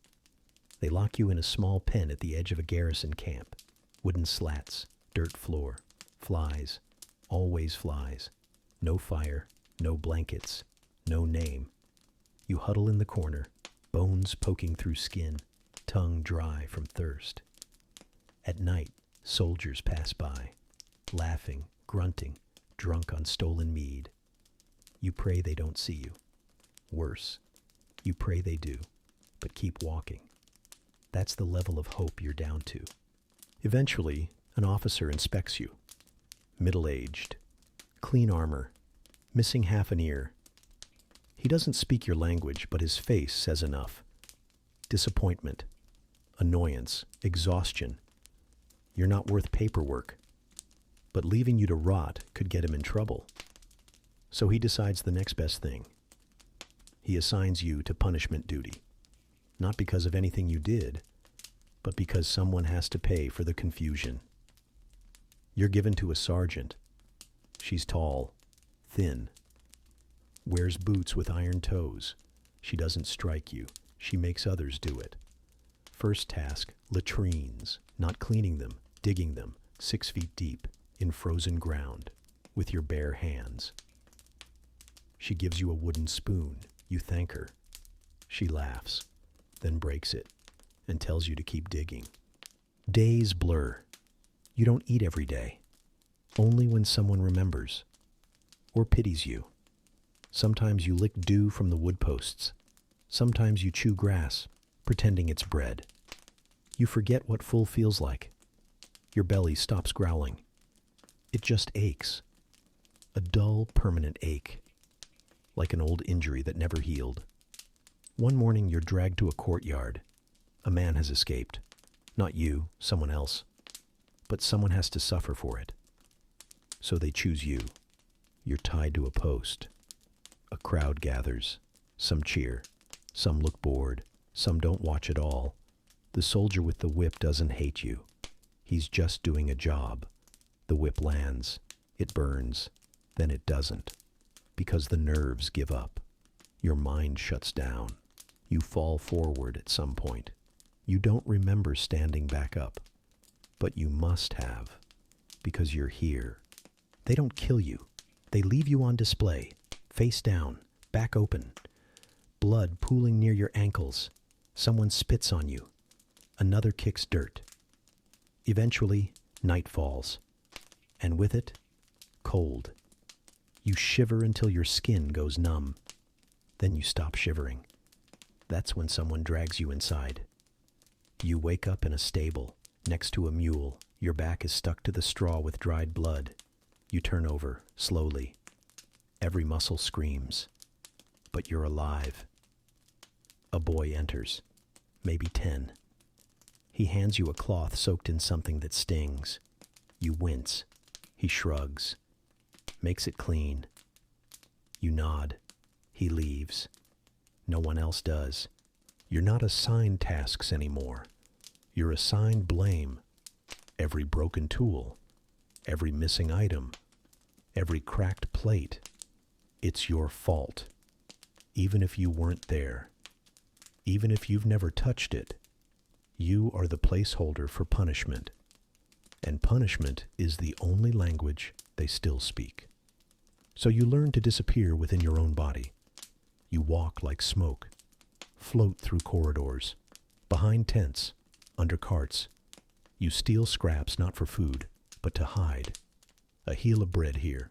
They lock you in a small pen at the edge of a garrison camp. Wooden slats, dirt floor, flies, always flies. No fire, no blankets, no name. You huddle in the corner, bones poking through skin, tongue dry from thirst. At night, soldiers pass by, laughing, grunting, drunk on stolen mead. You pray they don't see you. Worse, you pray they do, but keep walking. That's the level of hope you're down to. Eventually, an officer inspects you. Middle-aged, clean armor, missing half an ear. He doesn't speak your language, but his face says enough. Disappointment, annoyance, exhaustion. You're not worth paperwork, but leaving you to rot could get him in trouble. So he decides the next best thing. He assigns you to punishment duty, not because of anything you did, but because someone has to pay for the confusion. You're given to a sergeant. She's tall, thin, wears boots with iron toes. She doesn't strike you. She makes others do it. First task, latrines, not cleaning them, digging them, 6 feet deep, in frozen ground, with your bare hands. She gives you a wooden spoon. You thank her. She laughs, then breaks it, and tells you to keep digging. Days blur. You don't eat every day. Only when someone remembers, or pities you. Sometimes you lick dew from the wood posts. Sometimes you chew grass, pretending it's bread. You forget what full feels like. Your belly stops growling. It just aches. A dull, permanent ache, like an old injury that never healed. One morning you're dragged to a courtyard. A man has escaped. Not you, someone else. But someone has to suffer for it. So they choose you. You're tied to a post. A crowd gathers. Some cheer. Some look bored. Some don't watch at all. The soldier with the whip doesn't hate you. He's just doing a job. The whip lands. It burns. Then it doesn't. Because the nerves give up. Your mind shuts down. You fall forward at some point. You don't remember standing back up. But you must have. Because you're here. They don't kill you. They leave you on display. Face down. Back open. Blood pooling near your ankles. Someone spits on you. Another kicks dirt. Eventually, night falls. And with it, cold. You shiver until your skin goes numb. Then you stop shivering. That's when someone drags you inside. You wake up in a stable, next to a mule. Your back is stuck to the straw with dried blood. You turn over, slowly. Every muscle screams. But you're alive. A boy enters, maybe 10. He hands you a cloth soaked in something that stings. You wince. He shrugs, makes it clean. You nod. He leaves. No one else does. You're not assigned tasks anymore. You're assigned blame. Every broken tool, every missing item, every cracked plate. It's your fault. Even if you weren't there. Even if you've never touched it. You are the placeholder for punishment. And punishment is the only language they still speak. So you learn to disappear within your own body. You walk like smoke, float through corridors, behind tents, under carts. You steal scraps not for food, but to hide. A heel of bread here,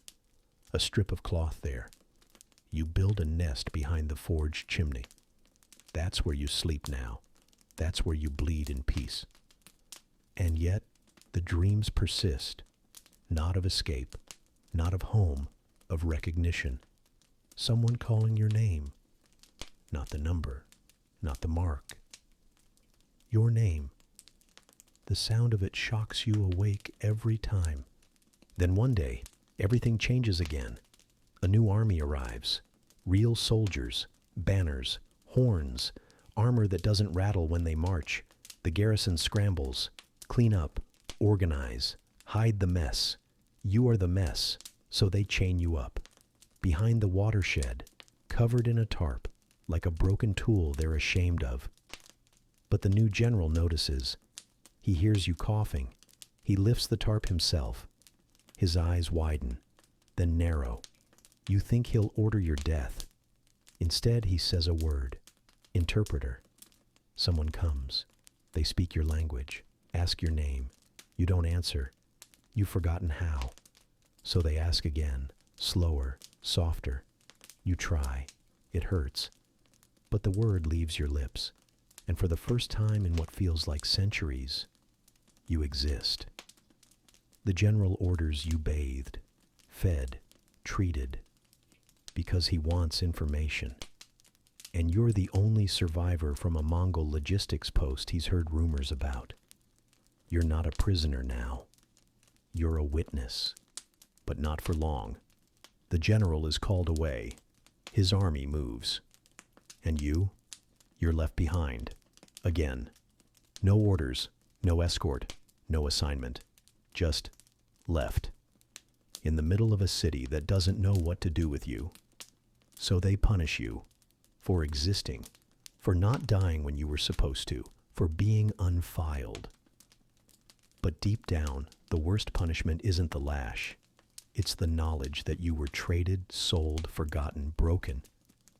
a strip of cloth there. You build a nest behind the forged chimney. That's where you sleep now. That's where you bleed in peace. And yet, the dreams persist, not of escape, not of home, of recognition. Someone calling your name, not the number, not the mark. Your name. The sound of it shocks you awake every time. Then one day, everything changes again. A new army arrives. Real soldiers, banners, horns, armor that doesn't rattle when they march. The garrison scrambles. Clean up, organize, hide the mess. You are the mess, so they chain you up. Behind the watershed, covered in a tarp, like a broken tool they're ashamed of. But the new general notices. He hears you coughing. He lifts the tarp himself. His eyes widen, then narrow. You think he'll order your death. Instead, he says a word. Interpreter. Someone comes. They speak your language, ask your name. You don't answer. You've forgotten how. So they ask again, slower, softer. You try. It hurts. But the word leaves your lips. And for the first time in what feels like centuries, you exist. The general orders you bathed, fed, treated, because he wants information. And you're the only survivor from a Mongol logistics post he's heard rumors about. You're not a prisoner now. You're a witness, but not for long. The general is called away. His army moves. And you're left behind. Again. No orders, no escort, no assignment. Just left. In the middle of a city that doesn't know what to do with you. So they punish you for existing, for not dying when you were supposed to, for being unfiled. But deep down, the worst punishment isn't the lash. It's the knowledge that you were traded, sold, forgotten, broken,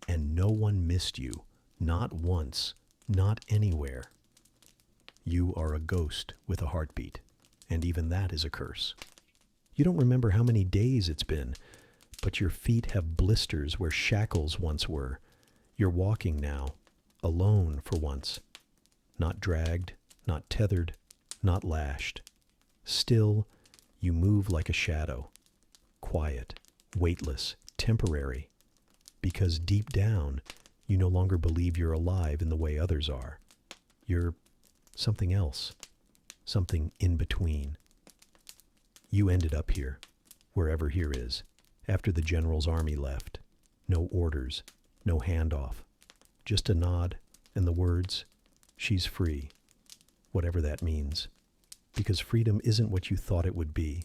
and no one missed you, not once, not anywhere. You are a ghost with a heartbeat, and even that is a curse. You don't remember how many days it's been, but your feet have blisters where shackles once were. You're walking now, alone for once. Not dragged, not tethered, not lashed. Still, you move like a shadow. Quiet, weightless, temporary. Because deep down, you no longer believe you're alive in the way others are. You're something else, something in between. You ended up here, wherever here is, after the general's army left. No orders, no handoff, just a nod and the words, "She's free," whatever that means. Because freedom isn't what you thought it would be.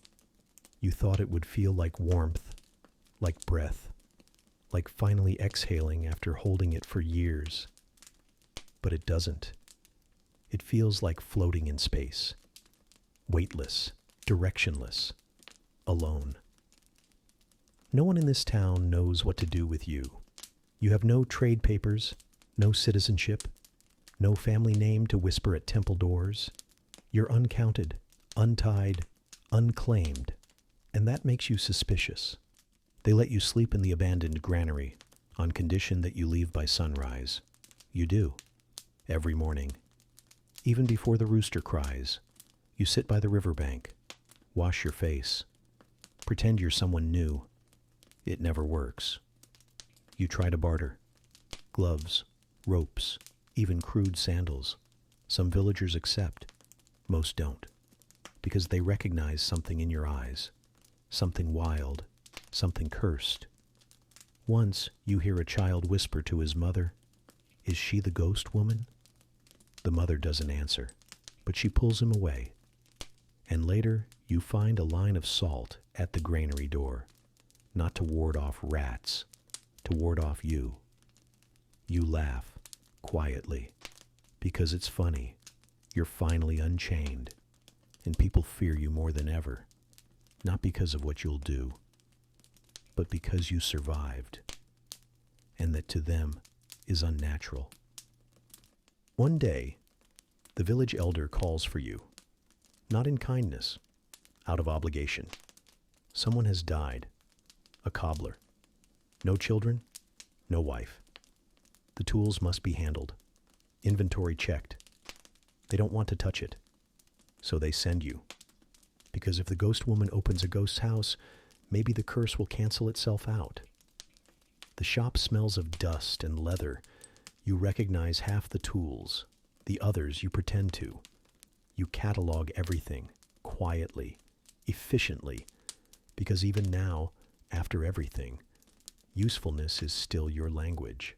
You thought it would feel like warmth, like breath, like finally exhaling after holding it for years. But it doesn't. It feels like floating in space, weightless, directionless, alone. No one in this town knows what to do with you. You have no trade papers, no citizenship, no family name to whisper at temple doors. You're uncounted, untied, unclaimed, and that makes you suspicious. They let you sleep in the abandoned granary on condition that you leave by sunrise. You do, every morning. Even before the rooster cries, you sit by the riverbank, wash your face, pretend you're someone new. It never works. You try to barter. Gloves, ropes, even crude sandals. Some villagers accept, most don't, because they recognize something in your eyes, something wild, something cursed. Once you hear a child whisper to his mother, "Is she the ghost woman?" The mother doesn't answer, but she pulls him away. And later you find a line of salt at the granary door, not to ward off rats, to ward off you. You laugh, quietly, because it's funny. You're finally unchained, and people fear you more than ever, not because of what you'll do, but because you survived, and that to them is unnatural. One day, the village elder calls for you, not in kindness, out of obligation. Someone has died, a cobbler. No children, no wife. The tools must be handled, inventory checked. They don't want to touch it, so they send you. Because if the ghost woman opens a ghost's house, maybe the curse will cancel itself out. The shop smells of dust and leather. You recognize half the tools, the others you pretend to. You catalog everything, quietly, efficiently, because even now, after everything, usefulness is still your language.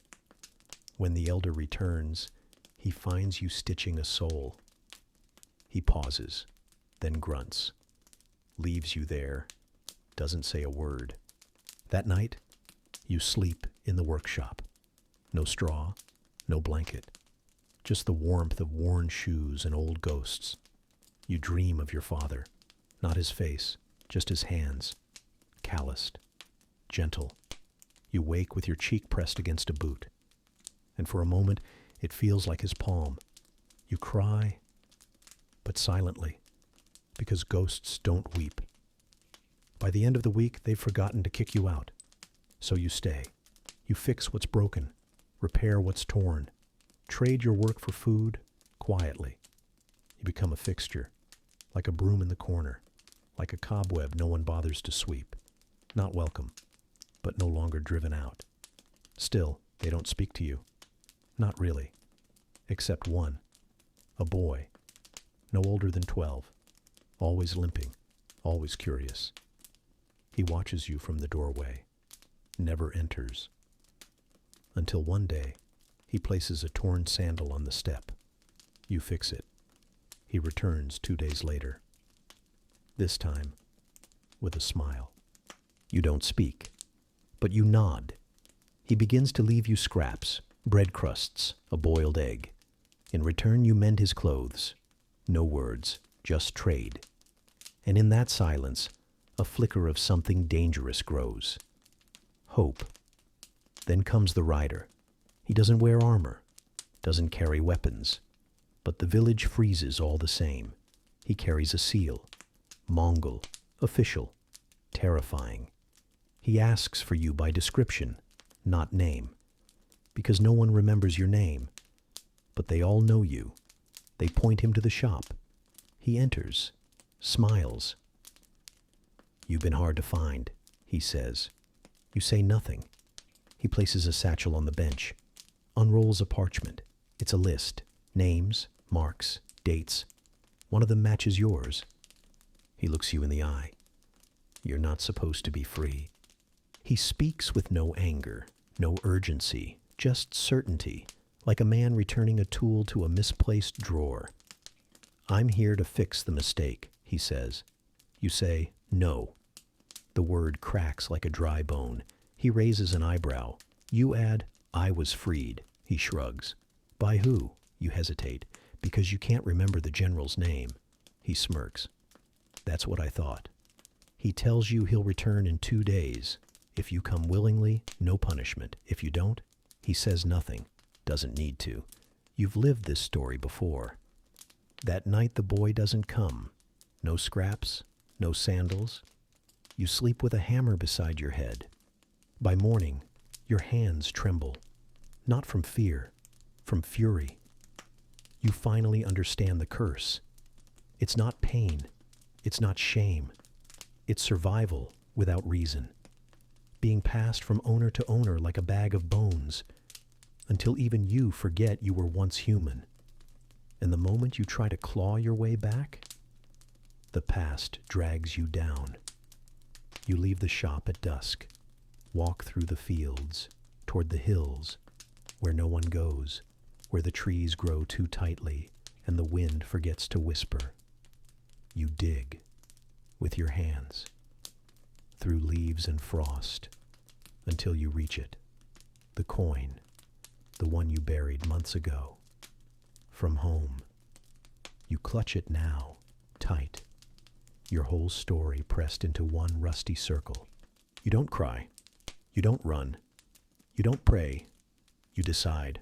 When the elder returns, he finds you stitching a soul. He pauses, then grunts, leaves you there, doesn't say a word. That night, you sleep in the workshop. No straw, no blanket, just the warmth of worn shoes and old ghosts. You dream of your father, not his face, just his hands, calloused, gentle. You wake with your cheek pressed against a boot, and for a moment it feels like his palm. You cry, but silently, because ghosts don't weep. By the end of the week, they've forgotten to kick you out, so you stay. You fix what's broken, repair what's torn, trade your work for food quietly. You become a fixture, like a broom in the corner, like a cobweb no one bothers to sweep. Not welcome, but no longer driven out. Still, they don't speak to you. Not really. Except one, a boy, no older than 12, always limping, always curious. He watches you from the doorway, never enters. Until one day, he places a torn sandal on the step. You fix it. He returns 2 days later. This time, with a smile. You don't speak, but you nod. He begins to leave you scraps, bread crusts, a boiled egg. In return, you mend his clothes. No words, just trade. And in that silence, a flicker of something dangerous grows. Hope. Then comes the rider. He doesn't wear armor, doesn't carry weapons, but the village freezes all the same. He carries a seal. Mongol, official, terrifying. He asks for you by description, not name, because no one remembers your name, but they all know you. They point him to the shop. He enters, smiles. You've been hard to find, he says. You say nothing. He places a satchel on the bench, unrolls a parchment. It's a list, names, marks, dates. One of them matches yours. He looks you in the eye. You're not supposed to be free. He speaks with no anger, no urgency, just certainty, like a man returning a tool to a misplaced drawer. I'm here to fix the mistake, he says. You say, no. The word cracks like a dry bone. He raises an eyebrow. You add, I was freed. He shrugs. By who? You hesitate, because you can't remember the general's name. He smirks. That's what I thought. He tells you he'll return in 2 days. If you come willingly, no punishment. If you don't, he says nothing. Doesn't need to. You've lived this story before. That night the boy doesn't come. No scraps, no sandals. You sleep with a hammer beside your head, By morning, your hands tremble, not from fear, from fury. You finally understand the curse. It's not pain, it's not shame, it's survival without reason, being passed from owner to owner like a bag of bones, until even you forget you were once human. And the moment you try to claw your way back, the past drags you down. You leave the shop at dusk, walk through the fields, toward the hills, where no one goes, where the trees grow too tightly and the wind forgets to whisper. You dig with your hands through leaves and frost until you reach it, the coin, the one you buried months ago, from home. You clutch it now, tight, your whole story pressed into one rusty circle. You don't cry, you don't run, you don't pray, you decide.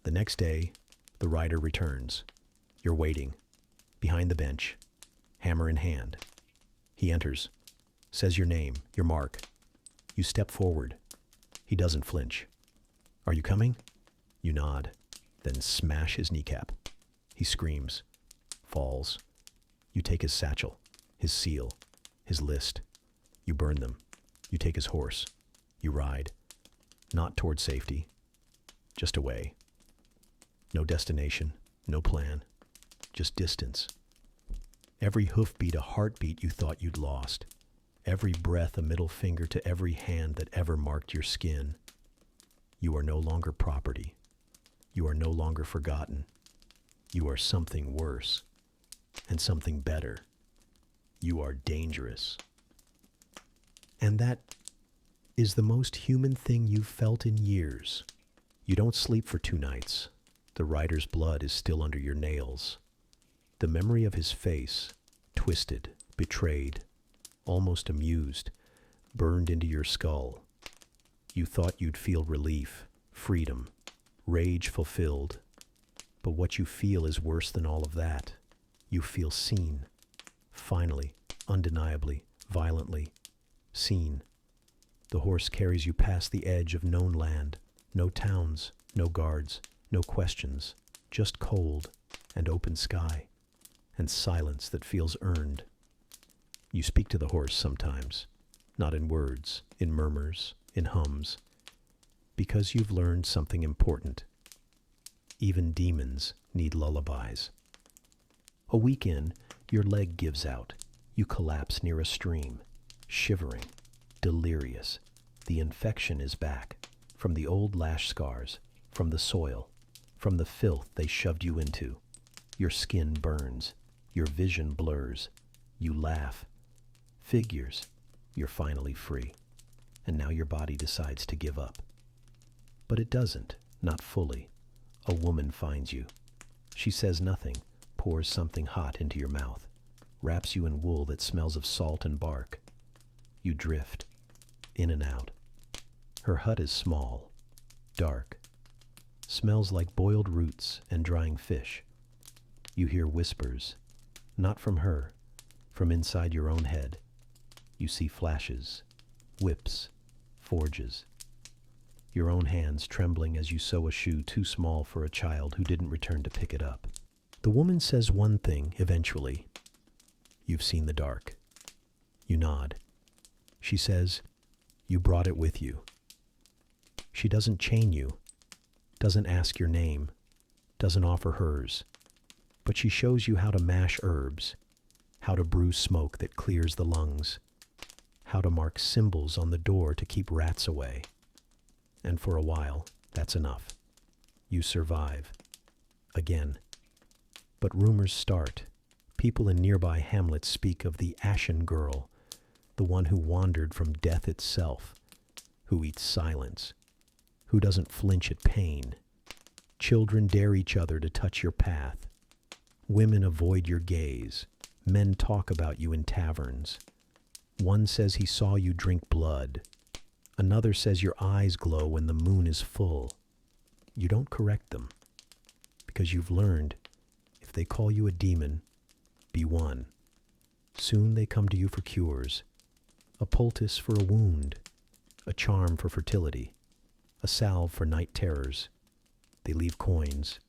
The next day, the rider returns. You're waiting, behind the bench, hammer in hand. He enters, says your name, your mark. You step forward. He doesn't flinch. Are you coming? You nod, then smash his kneecap. He screams, falls. You take his satchel, his seal, his list. You burn them. You take his horse. You ride, not toward safety, just away. No destination, no plan, just distance. Every hoofbeat a heartbeat you thought you'd lost. Every breath a middle finger to every hand that ever marked your skin. You are no longer property. You are no longer forgotten. You are something worse and something better. You are dangerous. And that is the most human thing you've felt in years. You don't sleep for 2 nights. The rider's blood is still under your nails. The memory of his face, twisted, betrayed, almost amused, burned into your skull. You thought you'd feel relief, freedom, rage fulfilled. But what you feel is worse than all of that. You feel seen. Finally, undeniably, violently, seen. The horse carries you past the edge of known land. No towns, no guards, no questions, just cold and open sky, and silence that feels earned. You speak to the horse sometimes, not in words, in murmurs, in hums, because you've learned something important. Even demons need lullabies. A week in, your leg gives out. You collapse near a stream, shivering, delirious. The infection is back, from the old lash scars, from the soil, from the filth they shoved you into. Your skin burns, your vision blurs. You laugh. Figures, you're finally free. And now your body decides to give up. But it doesn't, not fully. A woman finds you. She says nothing, pours something hot into your mouth, wraps you in wool that smells of salt and bark. You drift, in and out. Her hut is small, dark, smells like boiled roots and drying fish. You hear whispers, not from her, from inside your own head. You see flashes, whips, forges. Your own hands trembling as you sew a shoe too small for a child who didn't return to pick it up. The woman says one thing eventually. You've seen the dark. You nod. She says, you brought it with you. She doesn't chain you, doesn't ask your name, doesn't offer hers, but she shows you how to mash herbs, how to brew smoke that clears the lungs, how to mark symbols on the door to keep rats away. And for a while, that's enough. You survive. Again. But rumors start. People in nearby hamlets speak of the Ashen Girl, the one who wandered from death itself, who eats silence, who doesn't flinch at pain. Children dare each other to touch your path. Women avoid your gaze. Men talk about you in taverns. One says he saw you drink blood. Another says your eyes glow when the moon is full. You don't correct them, because you've learned, if they call you a demon, be one. Soon they come to you for cures, a poultice for a wound, a charm for fertility, a salve for night terrors. They leave coins,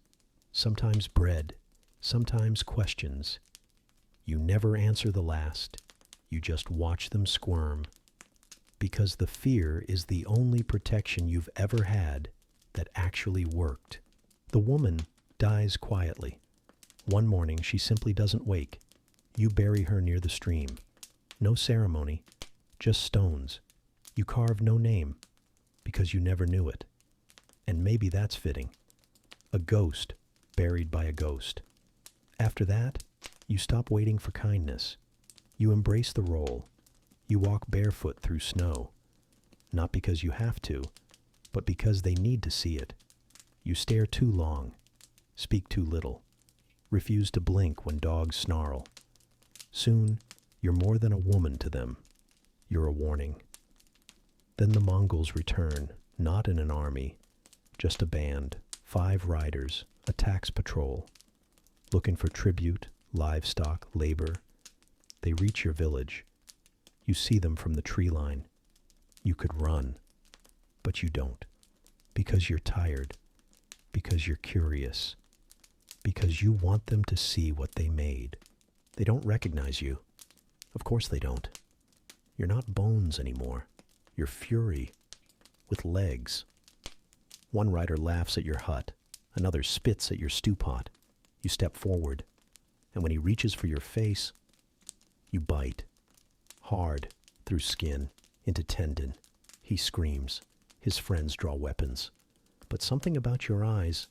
sometimes bread, sometimes questions. You never answer the last. You just watch them squirm. Because the fear is the only protection you've ever had that actually worked. The woman dies quietly. One morning, she simply doesn't wake. You bury her near the stream. No ceremony, just stones. You carve no name, because you never knew it. And maybe that's fitting. A ghost buried by a ghost. After that, you stop waiting for kindness. You embrace the role. You walk barefoot through snow. Not because you have to, but because they need to see it. You stare too long, speak too little, refuse to blink when dogs snarl. Soon, you're more than a woman to them. You're a warning. Then the Mongols return, not in an army, just a band, 5 riders, a tax patrol, looking for tribute, livestock, labor. They reach your village. You see them from the tree line. You could run, but you don't, because you're tired, because you're curious, because you want them to see what they made. They don't recognize you. Of course they don't. You're not bones anymore. You're fury, with legs. One rider laughs at your hut. Another spits at your stew pot. You step forward, and when he reaches for your face, you bite. Hard, through skin, into tendon. He screams. His friends draw weapons. But something about your eyes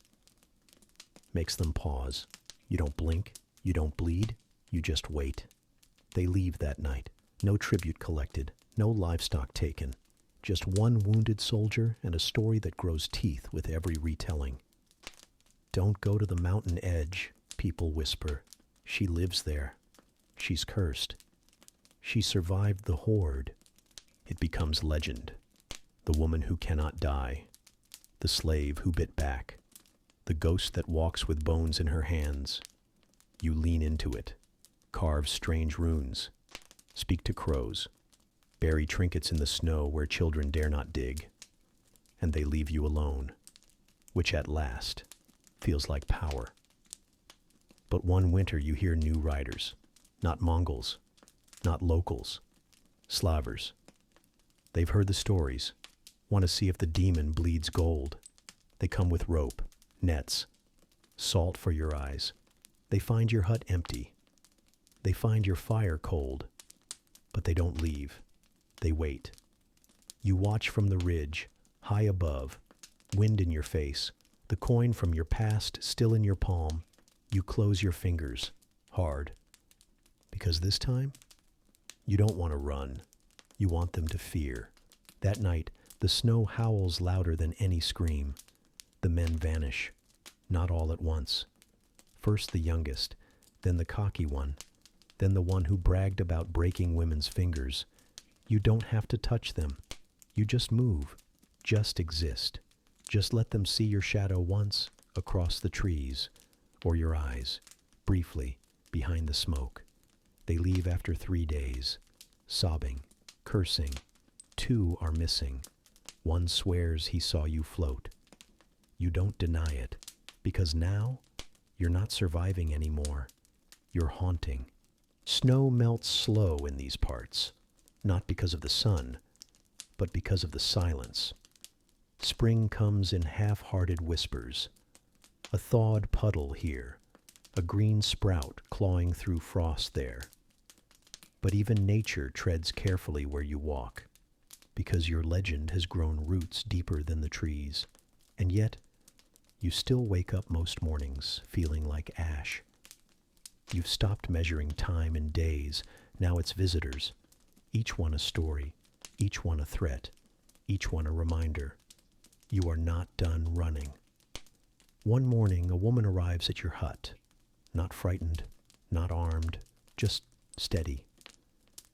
makes them pause. You don't blink. You don't bleed. You just wait. They leave that night. No tribute collected. No livestock taken. Just one wounded soldier and a story that grows teeth with every retelling. Don't go to the mountain edge, people whisper. She lives there. She's cursed. She survived the horde. It becomes legend. The woman who cannot die. The slave who bit back. The ghost that walks with bones in her hands. You lean into it. Carve strange runes. Speak to crows. Bury trinkets in the snow where children dare not dig. And they leave you alone, which at last feels like power. But one winter you hear new riders. Not Mongols. Not locals. Slavers. They've heard the stories. Want to see if the demon bleeds gold. They come with rope, nets, salt for your eyes. They find your hut empty. They find your fire cold. But they don't leave. They wait. You watch from the ridge, high above, wind in your face, the coin from your past still in your palm. You close your fingers, hard. Because this time, you don't want to run. You want them to fear. That night, the snow howls louder than any scream. The men vanish, not all at once. First the youngest, then the cocky one, then the one who bragged about breaking women's fingers. You don't have to touch them. You just move, just exist. Just let them see your shadow once across the trees, or your eyes, briefly, behind the smoke. They leave after 3 days, sobbing, cursing. 2 are missing. One swears he saw you float. You don't deny it, because now you're not surviving anymore. You're haunting. Snow melts slow in these parts, not because of the sun, but because of the silence. Spring comes in half-hearted whispers. A thawed puddle here, a green sprout clawing through frost there. But even nature treads carefully where you walk, because your legend has grown roots deeper than the trees, and yet you still wake up most mornings feeling like ash. You've stopped measuring time in days. Now it's visitors, each one a story, each one a threat, each one a reminder. You are not done running. One morning, a woman arrives at your hut, not frightened, not armed, just steady.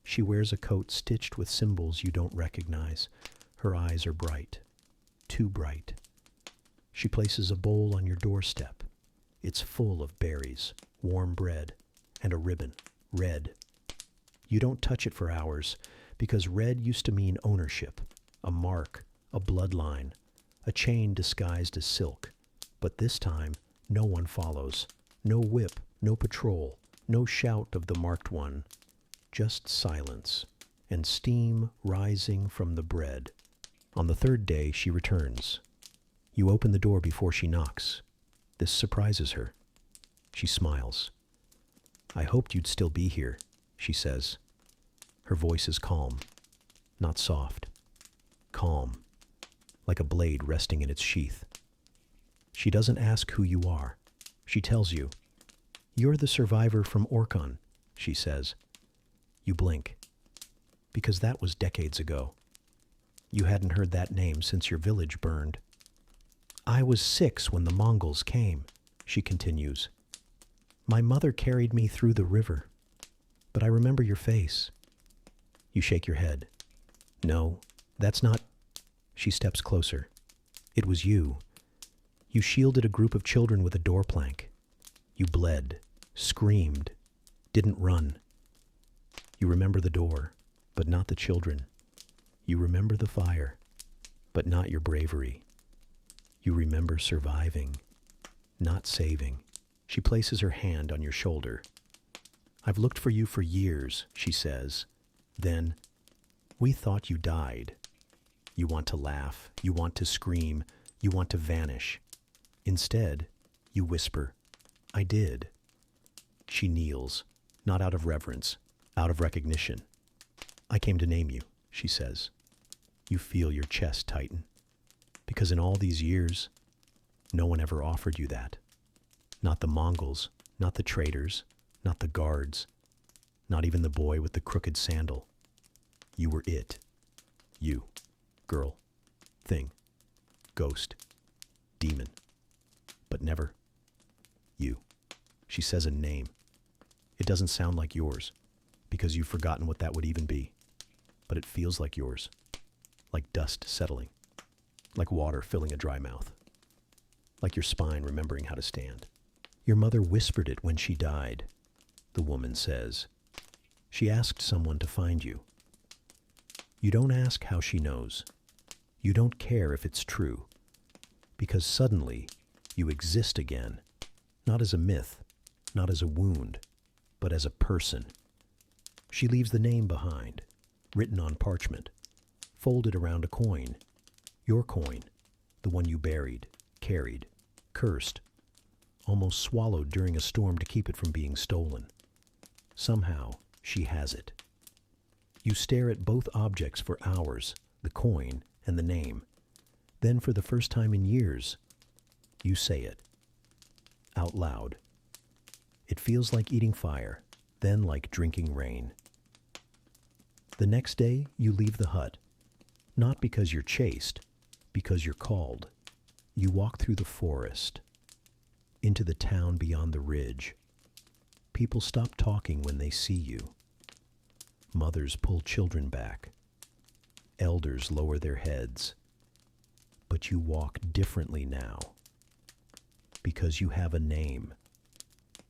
She wears a coat stitched with symbols you don't recognize. Her eyes are bright, too bright. She places a bowl on your doorstep. It's full of berries, warm bread, and a ribbon, red. You don't touch it for hours, because red used to mean ownership, a mark, a bloodline, a chain disguised as silk. But this time, no one follows. No whip, no patrol, no shout of the marked one. Just silence and steam rising from the bread. On the third day, she returns. You open the door before she knocks. This surprises her. She smiles. I hoped you'd still be here, she says. Her voice is calm, not soft. Calm, like a blade resting in its sheath. She doesn't ask who you are. She tells you. You're the survivor from Orkhan, she says. You blink, because that was decades ago. You hadn't heard that name since your village burned. I was 6 when the Mongols came, she continues. My mother carried me through the river, but I remember your face. You shake your head. No, that's not... She steps closer. It was you. You shielded a group of children with a door plank. You bled, screamed, didn't run. You remember the door, but not the children. You remember the fire, but not your bravery. You remember surviving, not saving. She places her hand on your shoulder. I've looked for you for years, she says. Then, we thought you died. You want to laugh, you want to scream, you want to vanish. Instead, you whisper, I did. She kneels, not out of reverence, out of recognition. I came to name you, she says. You feel your chest tighten. Because in all these years, no one ever offered you that. Not the Mongols, not the traders, not the guards, not even the boy with the crooked sandal. You were it. You, girl, thing, ghost, demon. But never you. She says a name. It doesn't sound like yours, because you've forgotten what that would even be. But it feels like yours, like dust settling, like water filling a dry mouth, like your spine remembering how to stand. Your mother whispered it when she died, the woman says. She asked someone to find you. You don't ask how she knows. You don't care if it's true, because suddenly you exist again, not as a myth, not as a wound, but as a person. She leaves the name behind, written on parchment, folded around a coin. Your coin, the one you buried, carried, cursed, almost swallowed during a storm to keep it from being stolen. Somehow, she has it. You stare at both objects for hours, the coin and the name. Then, for the first time in years, you say it, out loud. It feels like eating fire, then like drinking rain. The next day, you leave the hut, not because you're chased, because you're called. You walk through the forest, into the town beyond the ridge. People stop talking when they see you. Mothers pull children back. Elders lower their heads. But you walk differently now, because you have a name,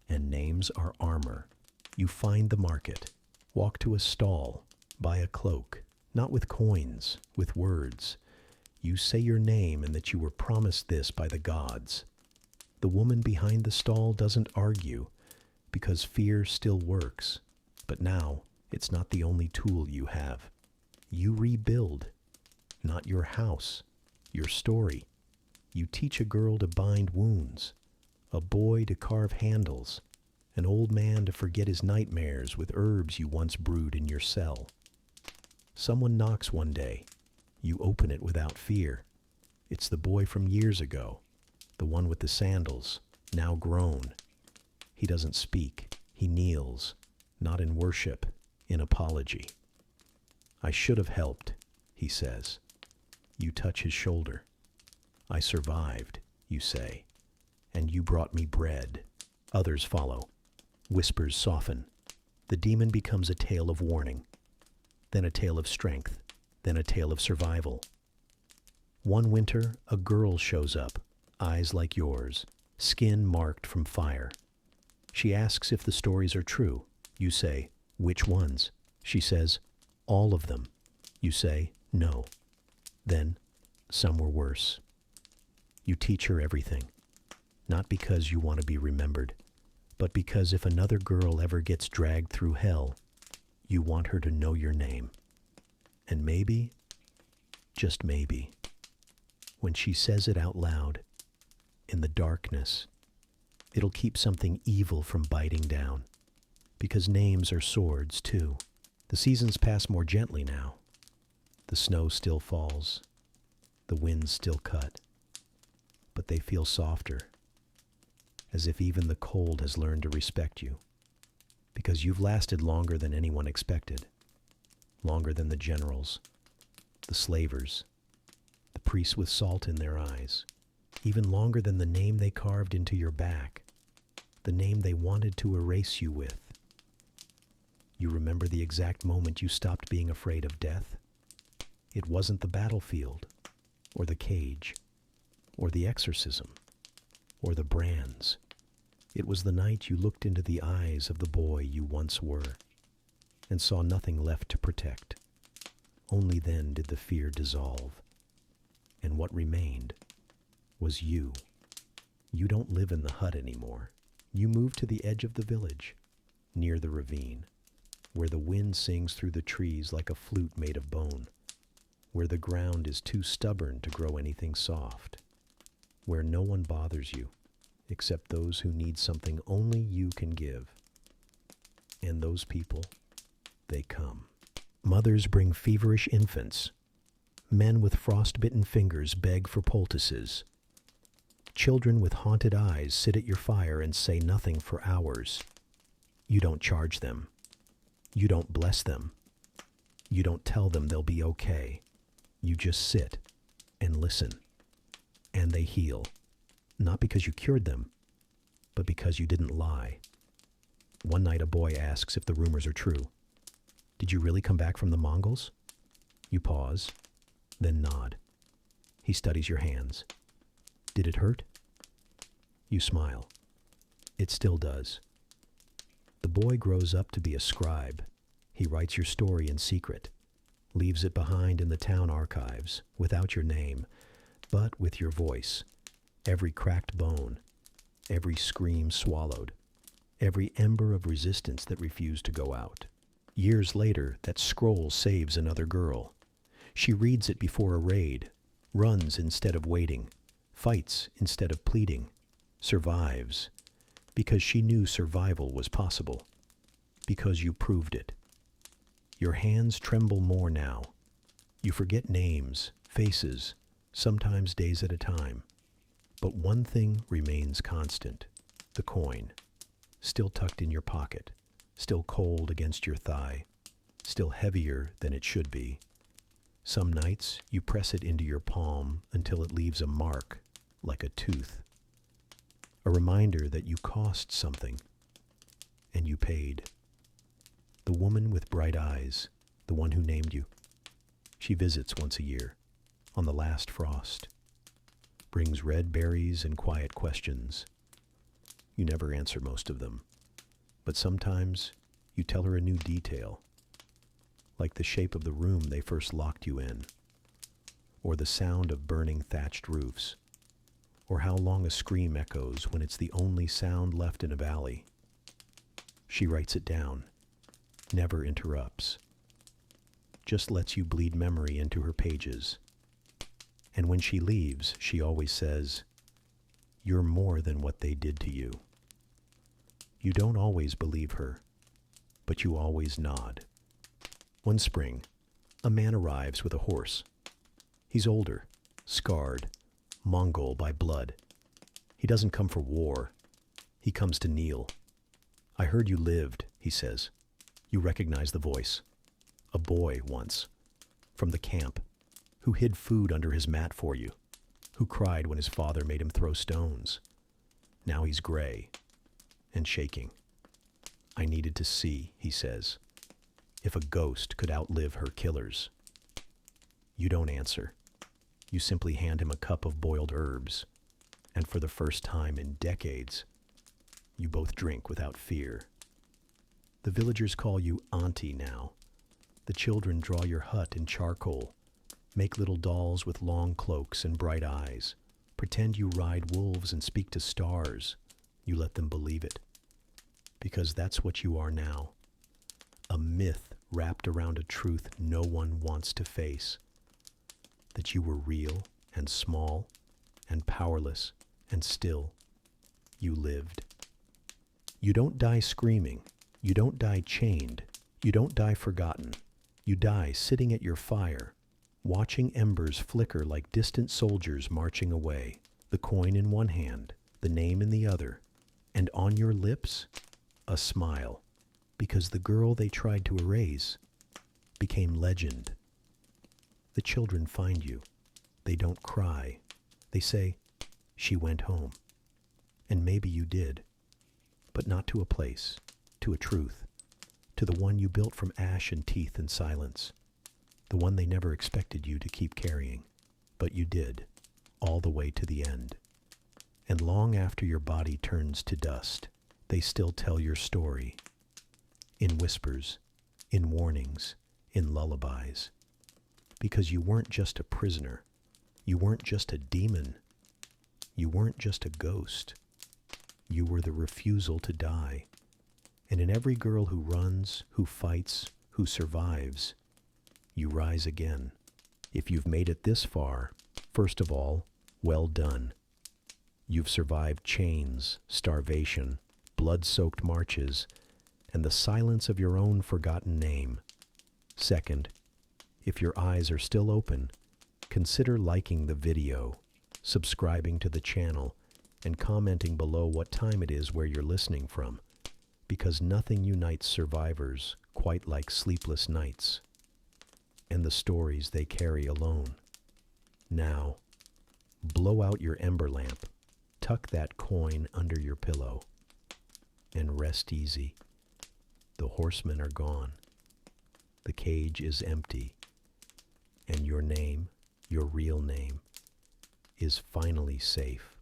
and names are armor. You find the market, walk to a stall, buy a cloak, not with coins, with words. You say your name and that you were promised this by the gods. The woman behind the stall doesn't argue, because fear still works. But now, it's not the only tool you have. You rebuild, not your house, your story. You teach a girl to bind wounds, a boy to carve handles, an old man to forget his nightmares with herbs you once brewed in your cell. Someone knocks one day. You open it without fear. It's the boy from years ago, the one with the sandals, now grown. He doesn't speak. He kneels, not in worship, in apology. I should have helped, he says. You touch his shoulder. I survived, you say, and you brought me bread. Others follow. Whispers soften. The demon becomes a tale of warning, then a tale of strength, then a tale of survival. One winter, a girl shows up, eyes like yours, skin marked from fire. She asks if the stories are true. You say, which ones? She says, all of them. You say, no. Then, some were worse. You teach her everything, not because you want to be remembered, but because if another girl ever gets dragged through hell, you want her to know your name. And maybe, just maybe, when she says it out loud, in the darkness, it'll keep something evil from biting down. Because names are swords, too. The seasons pass more gently now. The snow still falls. The winds still cut. But they feel softer, as if even the cold has learned to respect you. Because you've lasted longer than anyone expected. Longer than the generals, the slavers, the priests with salt in their eyes. Even longer than the name they carved into your back. The name they wanted to erase you with. You remember the exact moment you stopped being afraid of death? It wasn't the battlefield, or the cage, or the exorcism, or the brands. It was the night you looked into the eyes of the boy you once were, and saw nothing left to protect. Only then did the fear dissolve, and what remained was you. You don't live in the hut anymore. You moved to the edge of the village, near the ravine, where the wind sings through the trees like a flute made of bone, where the ground is too stubborn to grow anything soft, where no one bothers you except those who need something only you can give. And those people, they come. Mothers bring feverish infants. Men with frostbitten fingers beg for poultices. Children with haunted eyes sit at your fire and say nothing for hours. You don't charge them. You don't bless them. You don't tell them they'll be okay. You just sit and listen. And they heal. Not because you cured them, but because you didn't lie. One night a boy asks if the rumors are true. Did you really come back from the Mongols? You pause, then nod. He studies your hands. Did it hurt? You smile. It still does. The boy grows up to be a scribe. He writes your story in secret, leaves it behind in the town archives, without your name, but with your voice. Every cracked bone, every scream swallowed, every ember of resistance that refused to go out. Years later, that scroll saves another girl. She reads it before a raid, runs instead of waiting, fights instead of pleading, survives, because she knew survival was possible, because you proved it. Your hands tremble more now. You forget names, faces, sometimes days at a time. But one thing remains constant, the coin, still tucked in your pocket, still cold against your thigh, still heavier than it should be. Some nights you press it into your palm until it leaves a mark, like a tooth. A reminder that you cost something, and you paid. The woman with bright eyes, the one who named you, she visits once a year, on the last frost, brings red berries and quiet questions. You never answer most of them, but sometimes you tell her a new detail, like the shape of the room they first locked you in, or the sound of burning thatched roofs, or how long a scream echoes when it's the only sound left in a valley. She writes it down, never interrupts, just lets you bleed memory into her pages. And when she leaves, she always says, "You're more than what they did to you." You don't always believe her, but you always nod. One spring, a man arrives with a horse. He's older, scarred, Mongol by blood. He doesn't come for war. He comes to kneel. "I heard you lived," he says. You recognize the voice. A boy once, from the camp, who hid food under his mat for you, who cried when his father made him throw stones. Now he's gray and shaking. "I needed to see," he says, "if a ghost could outlive her killers." You don't answer. You simply hand him a cup of boiled herbs, and for the first time in decades, you both drink without fear. The villagers call you Auntie now. The children draw your hut in charcoal, Make little dolls with long cloaks and bright eyes. Pretend you ride wolves and speak to stars. You let them believe it. Because that's what you are now. A myth wrapped around a truth no one wants to face. That you were real and small and powerless, and still you lived. You don't die screaming. You don't die chained. You don't die forgotten. You die sitting at your fire, watching embers flicker like distant soldiers marching away, the coin in one hand, the name in the other, and on your lips, a smile, because the girl they tried to erase became legend. The children find you. They don't cry. They say, "She went home." And maybe you did, but not to a place, to a truth, to the one you built from ash and teeth and silence, the one they never expected you to keep carrying, but you did, all the way to the end. And long after your body turns to dust, they still tell your story, in whispers, in warnings, in lullabies, because you weren't just a prisoner, you weren't just a demon, you weren't just a ghost, you were the refusal to die. And in every girl who runs, who fights, who survives, you rise again. If you've made it this far, first of all, well done. You've survived chains, starvation, blood-soaked marches, and the silence of your own forgotten name. Second, if your eyes are still open, consider liking the video, subscribing to the channel, and commenting below what time it is where you're listening from, because nothing unites survivors quite like sleepless nights and the stories they carry alone. Now, blow out your ember lamp, tuck that coin under your pillow, and rest easy. The horsemen are gone. The cage is empty, and your name, your real name, is finally safe.